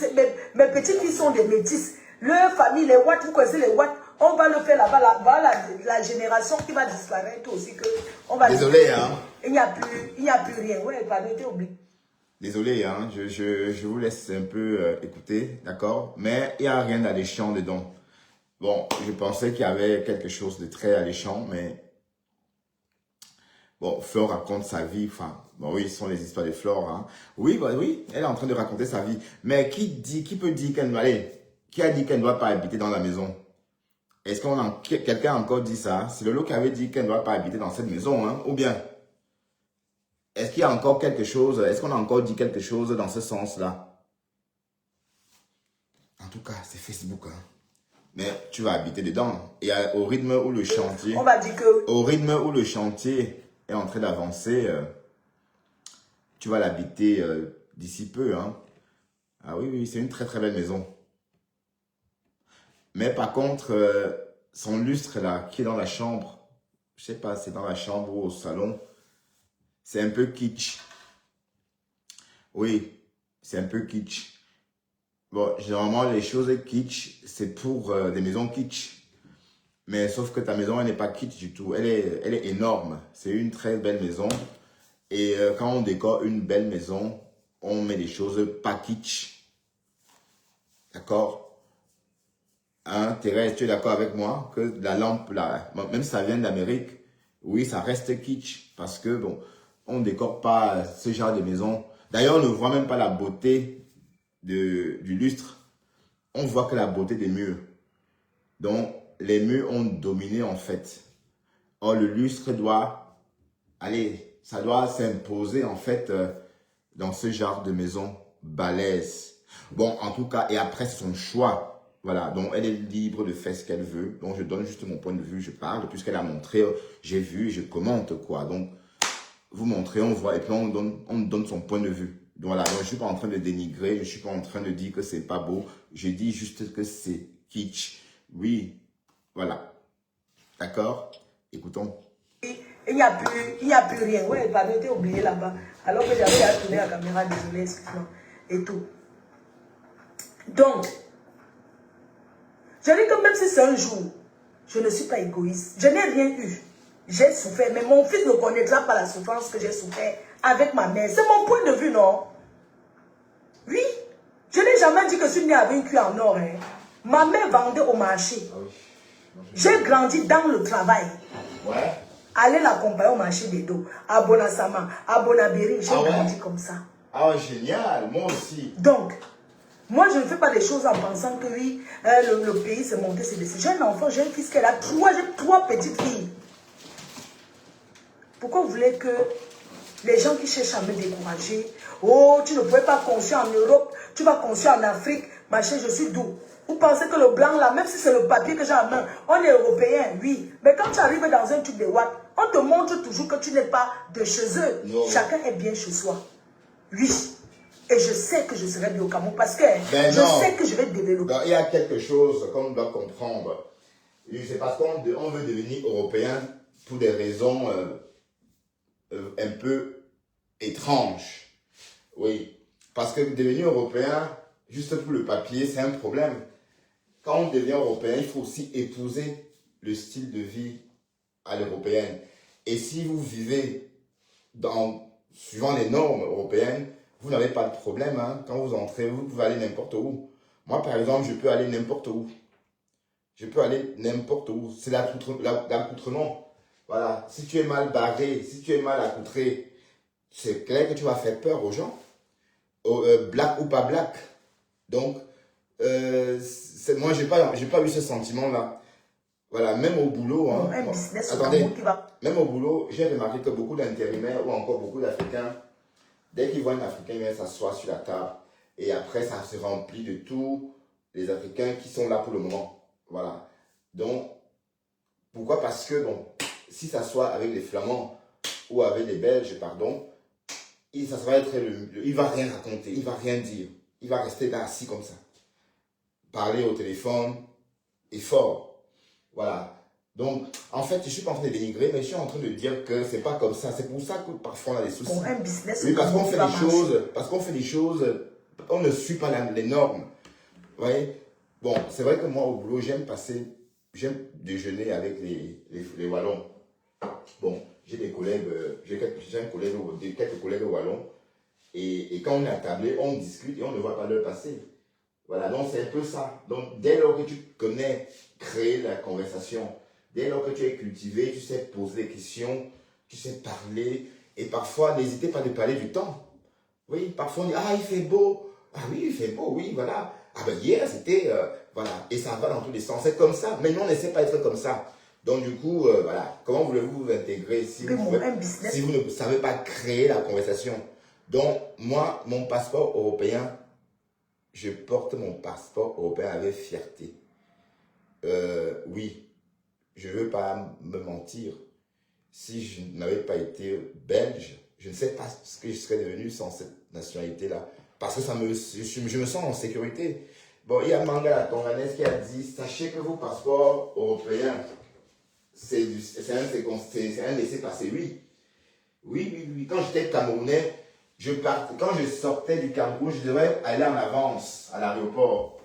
Mes petits filles sont des métis. Leur famille, les Watts, vous connaissez les Watts, on va le faire là-bas. Voilà la génération qui va disparaître aussi. On va désolé, hein. Il n'y a plus rien. Oui, pardon, t'es oublié. Désolé, hein, je vous laisse un peu écouter, d'accord? Mais il n'y a rien d'alléchant dedans. Bon, je pensais qu'il y avait quelque chose de très alléchant, mais... Bon, Flore raconte sa vie, enfin... Bon, oui, ce sont les histoires de Flore, hein. Oui, bah, oui, elle est en train de raconter sa vie. Mais qui peut dire qu'elle doit aller? Qui a dit qu'elle ne doit pas habiter dans la maison? Est-ce quelqu'un a encore dit ça? C'est Lolo qui avait dit qu'elle ne doit pas habiter dans cette maison, hein? Ou bien... Est-ce qu'il y a encore quelque chose? Est-ce qu'on a encore dit quelque chose dans ce sens-là? En tout cas, c'est Facebook, hein. Mais tu vas habiter dedans. Et au rythme où le chantier... On va dire que... Au rythme où le chantier est en train d'avancer, tu vas l'habiter d'ici peu, hein. Ah oui, oui, c'est une très très belle maison. Mais par contre, son lustre là, qui est dans la chambre, je sais pas, c'est dans la chambre ou au salon, c'est un peu kitsch. Oui, c'est un peu kitsch. Bon, généralement, les choses kitsch, c'est pour des maisons kitsch. Mais sauf que ta maison, elle n'est pas kitsch du tout. Elle est énorme. C'est une très belle maison. Et quand on décore une belle maison, on met des choses pas kitsch. D'accord? Hein, Thérèse, tu es d'accord avec moi que la lampe, là, même si ça vient d'Amérique, oui, ça reste kitsch. Parce que, bon, on décore pas ce genre de maison. D'ailleurs, on ne voit même pas la beauté du lustre. On voit que la beauté des murs. Donc, les murs ont dominé en fait. Or, le lustre doit, allez, ça doit s'imposer en fait dans ce genre de maison balèze. Bon, en tout cas, et après son choix, voilà, donc elle est libre de faire ce qu'elle veut. Donc, je donne juste mon point de vue, je parle, puisqu'elle a montré, j'ai vu, je commente quoi. Donc, vous montrez, on voit, et puis on donne son point de vue. Donc voilà, donc, je ne suis pas en train de dénigrer, je ne suis pas en train de dire que c'est pas beau, je dis juste que c'est kitsch. Oui, voilà. D'accord? Écoutons. Il n'y a plus rien. Ouais, pardon, t'es oublié là-bas. Alors que j'avais à tourner la caméra, désolé, excuse-moi. Et tout. Donc, je dis que même si c'est un jour, je ne suis pas égoïste. Je n'ai rien eu. J'ai souffert, mais mon fils ne connaîtra pas la souffrance que j'ai souffert avec ma mère. C'est mon point de vue, non? Oui. Je n'ai jamais dit que je suis née avec une cuisse en or. Hein. Ma mère vendait au marché. J'ai grandi dans le travail. Ouais. Aller l'accompagner au marché des dos. À Bonasama, à Bonabéry, j'ai grandi comme ça. Ah ouais, génial, moi aussi. Donc, moi je ne fais pas des choses en pensant que oui, le pays s'est monté, c'est dessus. J'ai un enfant, j'ai un fils qui a j'ai trois petites filles. Pourquoi vous voulez que les gens qui cherchent à me décourager, oh, tu ne pouvais pas construire en Europe, tu vas construire en Afrique, machin, je suis doux. Vous pensez que le blanc là, même si c'est le papier que j'ai en main, on est européen, oui. Mais quand tu arrives dans un truc de Watt, on te montre toujours que tu n'es pas de chez eux. Non. Chacun est bien chez soi. Oui. Et je sais que je serai bien au Cameroun parce que je sais que je vais développer. Il y a quelque chose qu'on doit comprendre. C'est parce qu'on veut devenir européen pour des raisons un peu étranges. Oui. Parce que devenir européen, juste pour le papier, c'est un problème. Quand on devient européen, il faut aussi épouser le style de vie à l'européenne. Et si vous vivez suivant les normes européennes, vous n'avez pas de problème. Hein. Quand vous entrez, vous pouvez aller n'importe où. Moi, par exemple, je peux aller n'importe où. Je peux aller n'importe où. C'est l'accoutrement. Voilà. Si tu es mal barré, si tu es mal accoutré, c'est clair que tu vas faire peur aux gens. Black ou pas black. Donc, moi, j'ai pas eu ce sentiment-là. Voilà, même au boulot. Hein, un business attendez, qui va... même au boulot, j'ai remarqué que beaucoup d'intérimaires ou encore beaucoup d'Africains, dès qu'ils voient un Africain, ils s'assoient sur la table. Et après, ça se remplit de tous les Africains qui sont là pour le moment. Voilà. Donc, pourquoi? Parce que, bon, si ça soit avec les Flamands ou avec les Belges, pardon, il va rien raconter, il va rien dire. Il va rester là assis comme ça. Parler au téléphone et fort. Voilà. Donc, en fait, je ne suis pas en train de dénigrer, mais je suis en train de dire que c'est pas comme ça. C'est pour ça que parfois on a des soucis. Pour un business, oui, parce qu'on fait des choses, on ne suit pas les normes. Vous voyez? Bon, c'est vrai que moi, au boulot, j'aime déjeuner avec les Wallons. Bon, j'ai des collègues, quelques collègues Wallons. Et quand on est attablé, on discute et on ne voit pas l'heure passer. Voilà, donc c'est un peu ça. Donc, dès lors que tu connais créer la conversation, dès lors que tu es cultivé, tu sais poser des questions, tu sais parler, et parfois, n'hésitez pas de parler du temps. Oui, parfois on dit, ah, il fait beau. Ah oui, il fait beau, oui, voilà. Ah ben hier, c'était, voilà. Et ça va dans tous les sens. C'est comme ça. Mais nous, on n'essaie pas d'être comme ça. Donc du coup, voilà. Comment voulez-vous vous intégrer si vous ne savez pas créer la conversation? Donc, moi, mon passeport européen, je porte mon passeport européen avec fierté. Oui, je ne veux pas me mentir. Si je n'avais pas été belge, je ne sais pas ce que je serais devenu sans cette nationalité-là. Parce que je me sens en sécurité. Bon, il y a Manga la Tonganaise qui a dit, sachez que vos passeports européens, c'est un laissez-passer, oui. Oui. Quand j'étais Camerounais, quand je sortais du Cameroun, je devais aller en avance à l'aéroport.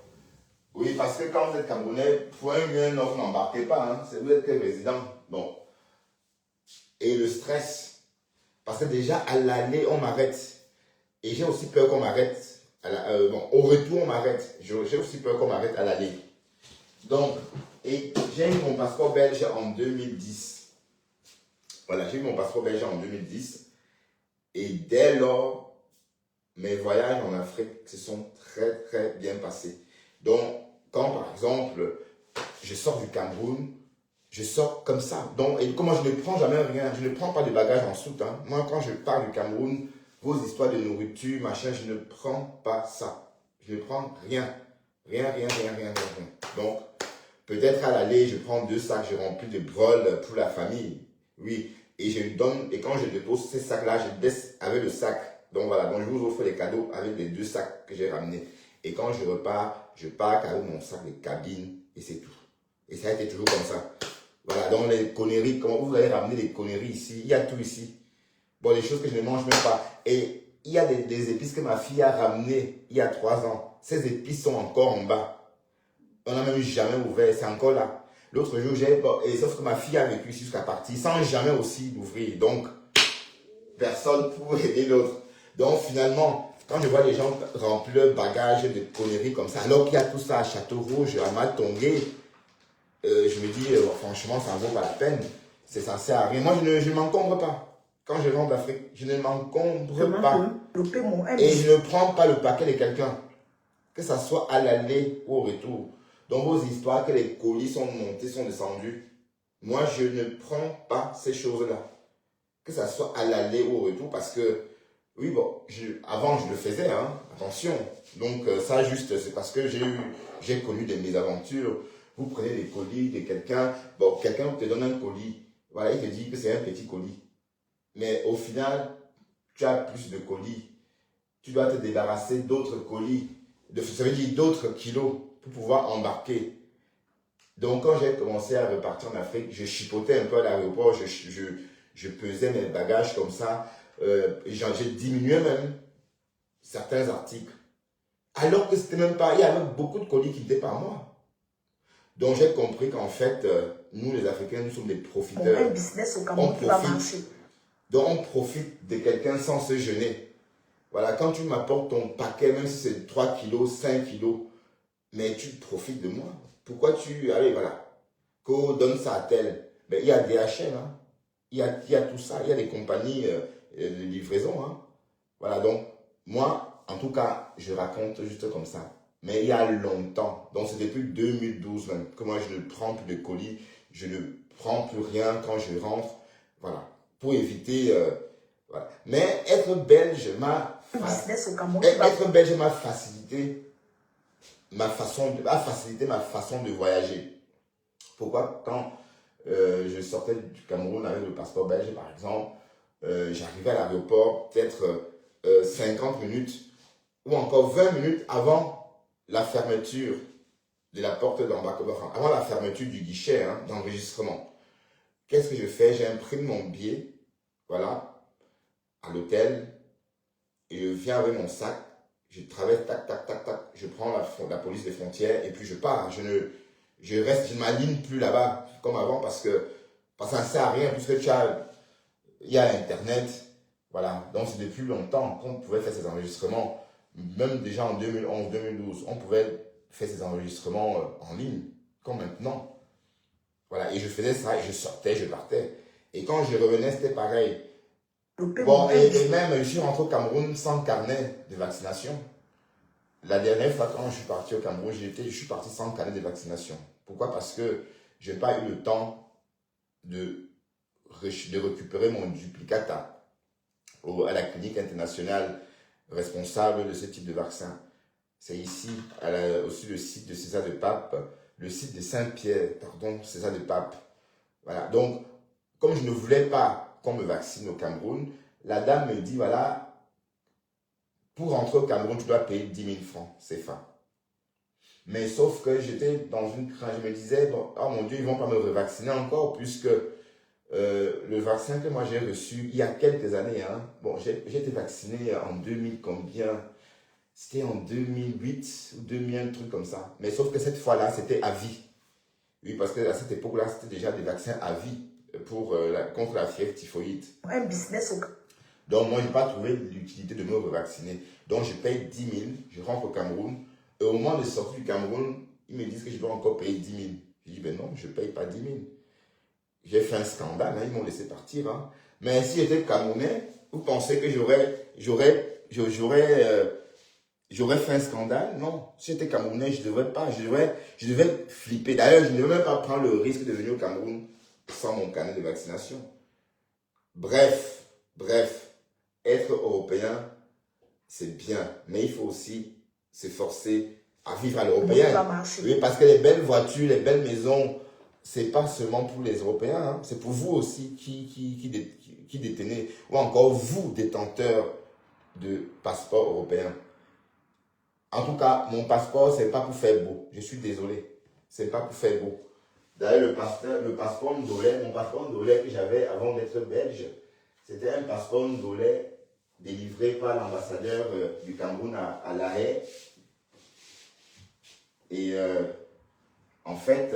Oui, parce que quand vous êtes Camerounais, pour un lieu, non, vous n'embarquez pas, hein, c'est vous êtes résident. Bon. Et le stress, parce que déjà à l'aller, on m'arrête. Et j'ai aussi peur qu'on m'arrête. Au retour, on m'arrête. J'ai aussi peur qu'on m'arrête à l'aller. Donc, et j'ai eu mon passeport belge en 2010. Voilà, j'ai eu mon passeport belge en 2010. Et dès lors, mes voyages en Afrique se sont très, très bien passés. Donc, quand par exemple, je sors du Cameroun, je sors comme ça. Donc, et comment je ne prends jamais rien, je ne prends pas de bagages en soute. Hein. Moi, quand je pars du Cameroun, vos histoires de nourriture, machin, je ne prends pas ça. Je ne prends rien. Rien. Donc, peut-être à l'aller, je prends 2 sacs, je remplis de broles pour la famille. Oui. Et je donne, et quand je dépose ces sacs-là, je baisse avec le sac. Donc voilà, donc je vous offre les cadeaux avec les 2 sacs que j'ai ramenés. Et quand je repars, je pars avec mon sac de cabine et c'est tout. Et ça a été toujours comme ça. Voilà, donc les conneries, comment vous allez ramener les conneries ici? Il y a tout ici. Bon, des choses que je ne mange même pas. Et il y a des épices que ma fille a ramenées il y a 3 ans. Ces épices sont encore en bas. On n'a même jamais ouvert, c'est encore là. L'autre jour, sauf que ma fille a vécu jusqu'à partir sans jamais aussi l'ouvrir. Donc, personne pour aider l'autre. Donc, finalement, quand je vois les gens remplir leur bagage de conneries comme ça, alors qu'il y a tout ça à Château-Rouge, à Matongé, je me dis, franchement, ça ne vaut pas la peine. C'est censé à rien. Moi, je ne m'encombre pas. Quand je rentre d'Afrique, je ne m'encombre pas. Et je ne prends pas le paquet de quelqu'un. Que ça soit à l'aller ou au retour. Dans vos histoires, que les colis sont montés, sont descendus. Moi, je ne prends pas ces choses-là. Que ça soit à l'aller ou au retour, parce que, oui, bon, avant, je le faisais, hein, attention. Donc, ça, juste, c'est parce que j'ai connu des mésaventures. Vous prenez les colis de quelqu'un, bon, quelqu'un te donne un colis. Voilà, il te dit que c'est un petit colis. Mais au final, tu as plus de colis. Tu dois te débarrasser d'autres colis. Ça veut dire d'autres kilos pour pouvoir embarquer. Donc, quand j'ai commencé à repartir en Afrique, je chipotais un peu à l'aéroport, je pesais mes bagages comme ça. J'ai diminué même certains articles. Alors que c'était même pas, il y avait beaucoup de colis qui étaient par moi. Donc, j'ai compris qu'en fait, nous les Africains, nous sommes des profiteurs. Un business au Cameroun qui va marcher. Donc, on profite de quelqu'un sans se gêner. Voilà, quand tu m'apportes ton paquet, même si c'est 3 kilos, 5 kilos, mais tu profites de moi. Pourquoi allez, voilà, qu'on donne ça à tel. Mais il y a DHL, hein. Il y a tout ça, il y a des compagnies de livraison, hein. Voilà, donc, moi, en tout cas, je raconte juste comme ça. Mais il y a longtemps, donc c'est depuis 2012 même, que moi je ne prends plus de colis, je ne prends plus rien quand je rentre, voilà, pour éviter, voilà. Mais être belge m'a facilité ma façon de voyager. Pourquoi? Quand je sortais du Cameroun avec le passeport belge, par exemple, j'arrivais à l'aéroport peut-être 50 minutes ou encore 20 minutes avant la fermeture de la porte d'embarquement, enfin, avant la fermeture du guichet d'enregistrement. Qu'est-ce que je fais? J'imprime mon billet, voilà, à l'hôtel, et je viens avec mon sac, je traverse, tac, je prends la police des frontières, et puis je pars. Je ne m'aligne plus là-bas, comme avant, parce que ça ne sert à rien, puisque il y a Internet, voilà. Donc c'est depuis longtemps qu'on pouvait faire ces enregistrements. Même déjà en 2011, 2012, on pouvait faire ces enregistrements en ligne, comme maintenant. Voilà, et je faisais ça, et je sortais, je partais. Et quand je revenais, c'était pareil. Bon, et même, je suis rentré au Cameroun sans carnet de vaccination. La dernière fois, quand je suis parti au Cameroun, je suis parti sans carnet de vaccination. Pourquoi? Parce que je n'ai pas eu le temps de récupérer mon duplicata à la clinique internationale responsable de ce type de vaccin. C'est ici, aussi le site de César de Pape, le site de Saint-Pierre, pardon, César de Pape. Voilà, donc, comme je ne voulais pas qu'on me vaccine au Cameroun, la dame me dit, voilà, pour rentrer au Cameroun, tu dois payer 10 000 francs CFA. Mais sauf que j'étais dans une crainte. Je me disais, bon, oh mon Dieu, ils vont pas me revacciner encore, puisque le vaccin que moi j'ai reçu il y a quelques années, hein, bon, j'ai été vacciné en 2000 combien? C'était en 2008 ou 2000, un truc comme ça. Mais sauf que cette fois-là, c'était à vie. Oui, parce que à cette époque-là, c'était déjà des vaccins à vie pour, contre la fièvre typhoïde. Un business au Donc, moi, je n'ai pas trouvé l'utilité de me revacciner. Donc, je paye 10 000, je rentre au Cameroun. Et au moment de sortir du Cameroun, ils me disent que je dois encore payer 10 000. Je dis, ben non, je ne paye pas 10 000. J'ai fait un scandale, hein, ils m'ont laissé partir. Hein. Mais si j'étais Camerounais, vous pensez que j'aurais fait un scandale? Non. Si j'étais Camerounais, je devrais pas. Je devais flipper. D'ailleurs, je ne devais même pas prendre le risque de venir au Cameroun sans mon carnet de vaccination. Bref, être européen, c'est bien. Mais il faut aussi s'efforcer à vivre à l'européen. Oui, parce que les belles voitures, les belles maisons, c'est pas seulement pour les Européens. Hein. C'est pour vous aussi qui détenez, ou encore vous, détenteurs de passeport européen. En tout cas, mon passeport, c'est pas pour faire beau. Je suis désolé. C'est pas pour faire beau. D'ailleurs, mon passeport ndolais que j'avais avant d'être belge, c'était un passeport ndolais délivré par l'ambassadeur du Cameroun à La Haye. Et en fait,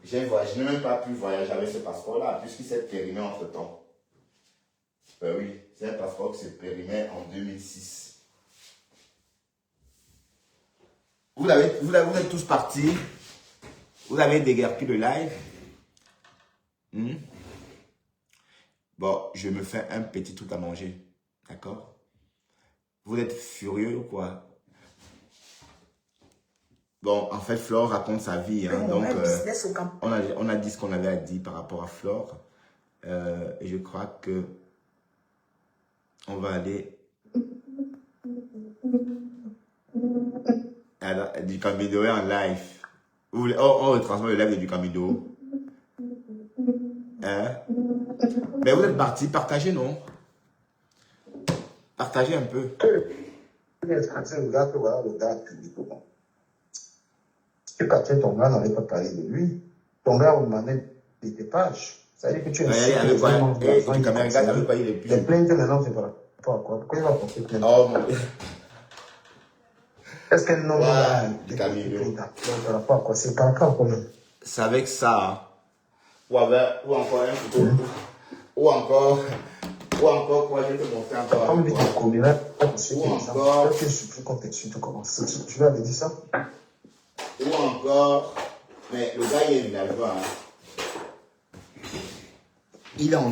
je n'ai même pas pu voyager avec ce passeport-là, puisqu'il s'est périmé entre-temps. Oui, c'est un passeport qui s'est périmé en 2006. Vous êtes tous partis. Vous avez déguerpi le live. Bon, je me fais un petit truc à manger. D'accord? Vous êtes furieux ou quoi? Bon, en fait, Flore raconte sa vie. Hein, donc, on a dit ce qu'on avait à dire par rapport à Flore. Et je crois que on va aller du Camido en live. On retransmet le live de du Camido. Hein? Mais vous êtes partis, partagez, non? Partagez un peu. Tu partais, ton gars n'avait pas parlé de lui. Ton gars vous demandait des pages. Ça veut dire que tu es du Caméra n'avait pas eu les plus. Les plaintes maintenant, c'est par rapport à quoi? Pourquoi il va porter plainte? Oh mon Dieu. Est-ce qu'elle n'a pas du Camilo. Par rapport à quoi? C'est par rapport à quoi même? C'est avec ça. Ou encore un couteau. Ou encore quoi, je vais te montrer encore. Comme dit ton communal, ou encore. Je suis contextuel, tu commences. Tu lui avais dit ça? Ou encore. Mais le gars, il est villageois. Hein. Il est en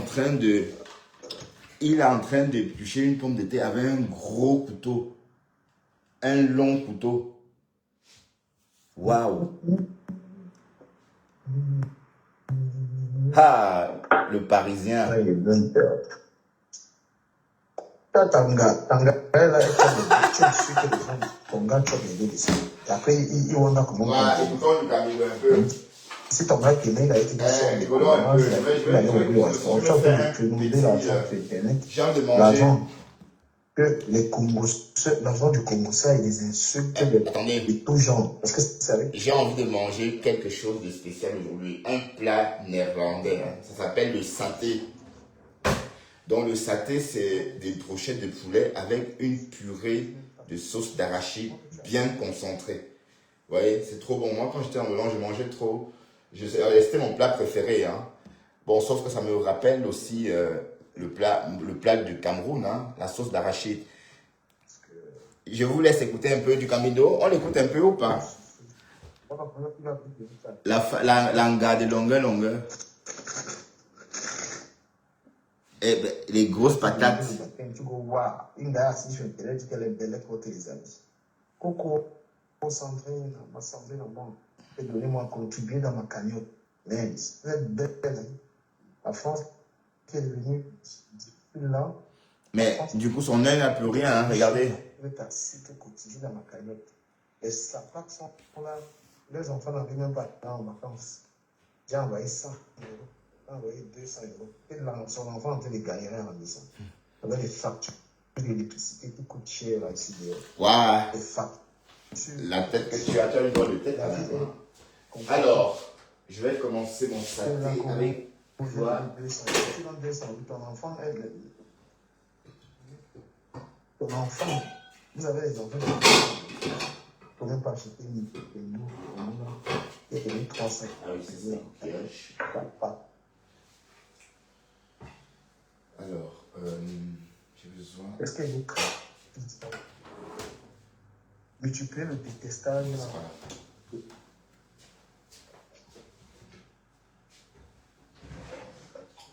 train de éplucher une pomme de terre avec un gros couteau. Un long couteau. Waouh. Ah, le Parisien. Ah, il est bien peur. Tanga, là, tu me suis que les gens, ton gars, tu as aidé dessus. Et après, il on a comment. Ouais, écoutons le Camilo un peu. Si ton gars qui est né, il a été dit ça. Il a l'argent que les Congos, l'argent du Congo, ça, il les insulte de tout genre. Parce que c'est avec. J'ai envie de manger quelque chose de spécial aujourd'hui. Un plat néerlandais. Hein. Ça s'appelle le saté. Donc le saté, c'est des brochettes de poulet avec une purée de sauce d'arachide bien concentrée. Vous voyez, c'est trop bon. Moi, quand j'étais en Hollande, je mangeais trop. C'était mon plat préféré. Hein. Bon, sauf que ça me rappelle aussi le plat du Cameroun, hein, la sauce d'arachide. Je vous laisse écouter un peu du Camido. On l'écoute un peu ou pas? La langa de longueur. Et ben, les grosses patates. Donnez-moi contribuer dans ma cagnotte. Mais vous êtes belle. La France qui est devenue là. Mais du coup, son œil n'a plus rien, hein, regardez. Vous êtes assis que cotiser dans ma cagnotte. Les sapates sont là. Les enfants n'arrivent même pas en vacances. J'ai envoyé 100 €. J'ai envoyé 200 €. Et son enfant en train de gagner à la maison. Avec les factures d'électricité qui coûtent cher là ici. Waouh. Les factures La tête que tu as une bonne tête. Alors, je vais commencer mon saté avec toi. Ton enfant, ton enfant, vous avez les enfants, il ne faut même pas acheter une et donner 300. Ah oui, c'est ça. Pas. Alors, j'ai besoin. Est-ce qu'il y a une crainte? Multiplier le détestable.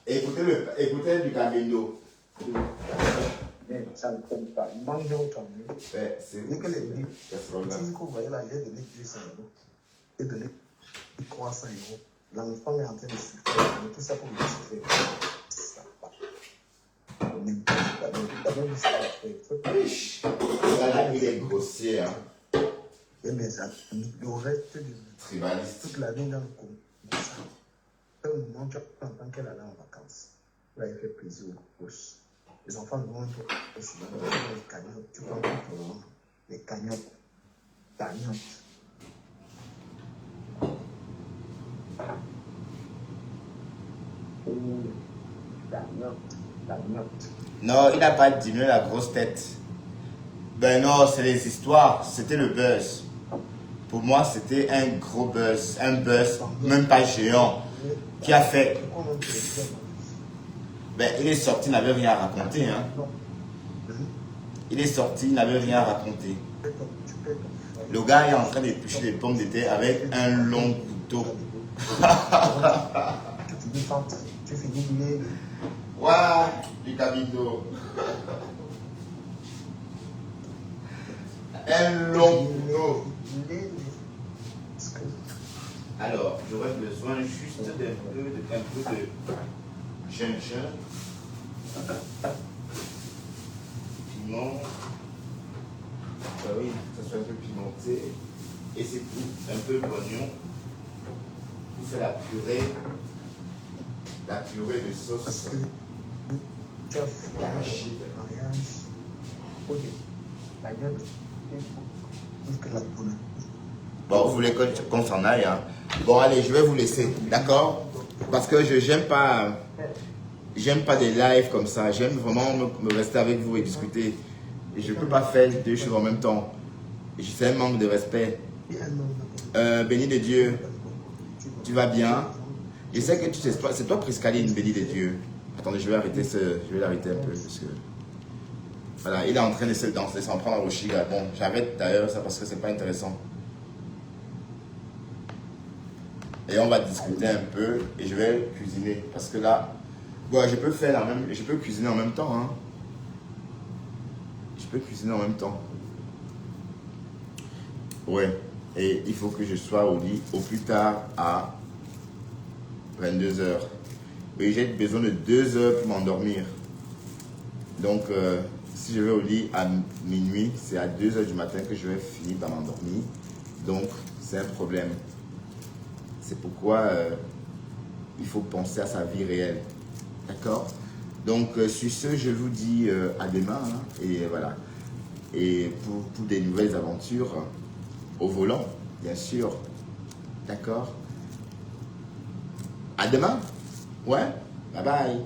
Écoutez du Camino. Ça ne compte pas. Il manque d'autres. C'est vous voyez là, il a donné 200 euros. Il a donné 300 euros. L'enfant est en train de souffrir. Tout ça pour lui souffrir. Ça va. Là, il est grossier. Hein. Et mes amis, le reste du tribaliste. Toute l'année dans le coup. À un moment, tu entends qu'elle allait en vacances. Là, il fait plaisir aux gauches. Les enfants vont les cagnottes. Tu prends tout les cagnottes. Non, il n'a pas diminué la grosse tête. Ben non, c'est les histoires. C'était le buzz. Pour moi, c'était un gros buzz. Un buzz, même pas géant, qui a fait... Ben, il est sorti, il n'avait rien à raconter. Hein. Il est sorti, il n'avait rien à raconter. Le gars est en train d'éplucher des pommes de terre avec un long couteau. Waouh, du Camino. Un long couteau. Alors, j'aurais besoin juste d'un peu de gingembre, piment, oui, que ça soit un peu pimenté, et c'est tout, un peu d'oignon, pour faire la purée de sauce. Bon, vous voulez qu'on s'en aille, hein? Bon, allez, je vais vous laisser, d'accord? Parce que j'aime pas des lives comme ça. J'aime vraiment me rester avec vous et discuter. Et je ne peux pas faire deux choses en même temps. C'est un manque de respect. Béni de Dieu, tu vas bien? Je sais que c'est toi Priscaline, béni de Dieu. Attendez, je vais l'arrêter un peu. Parce que, voilà, il est en train de se danser sans prendre au chiga. Bon, j'arrête d'ailleurs ça parce que c'est pas intéressant. Et on va discuter un peu et je vais cuisiner. Parce que là, bon, je peux cuisiner en même temps. Hein. Je peux cuisiner en même temps. Ouais. Et il faut que je sois au lit au plus tard à 22 h. Et j'ai besoin de 2 heures pour m'endormir. Donc, si je vais au lit à minuit, c'est à 2 h du matin que je vais finir par m'endormir. Donc, c'est un problème. C'est pourquoi il faut penser à sa vie réelle. D'accord? Donc, sur ce, je vous dis à demain. Hein, et voilà. Et pour des nouvelles aventures au volant, bien sûr. D'accord? À demain? Ouais? Bye bye.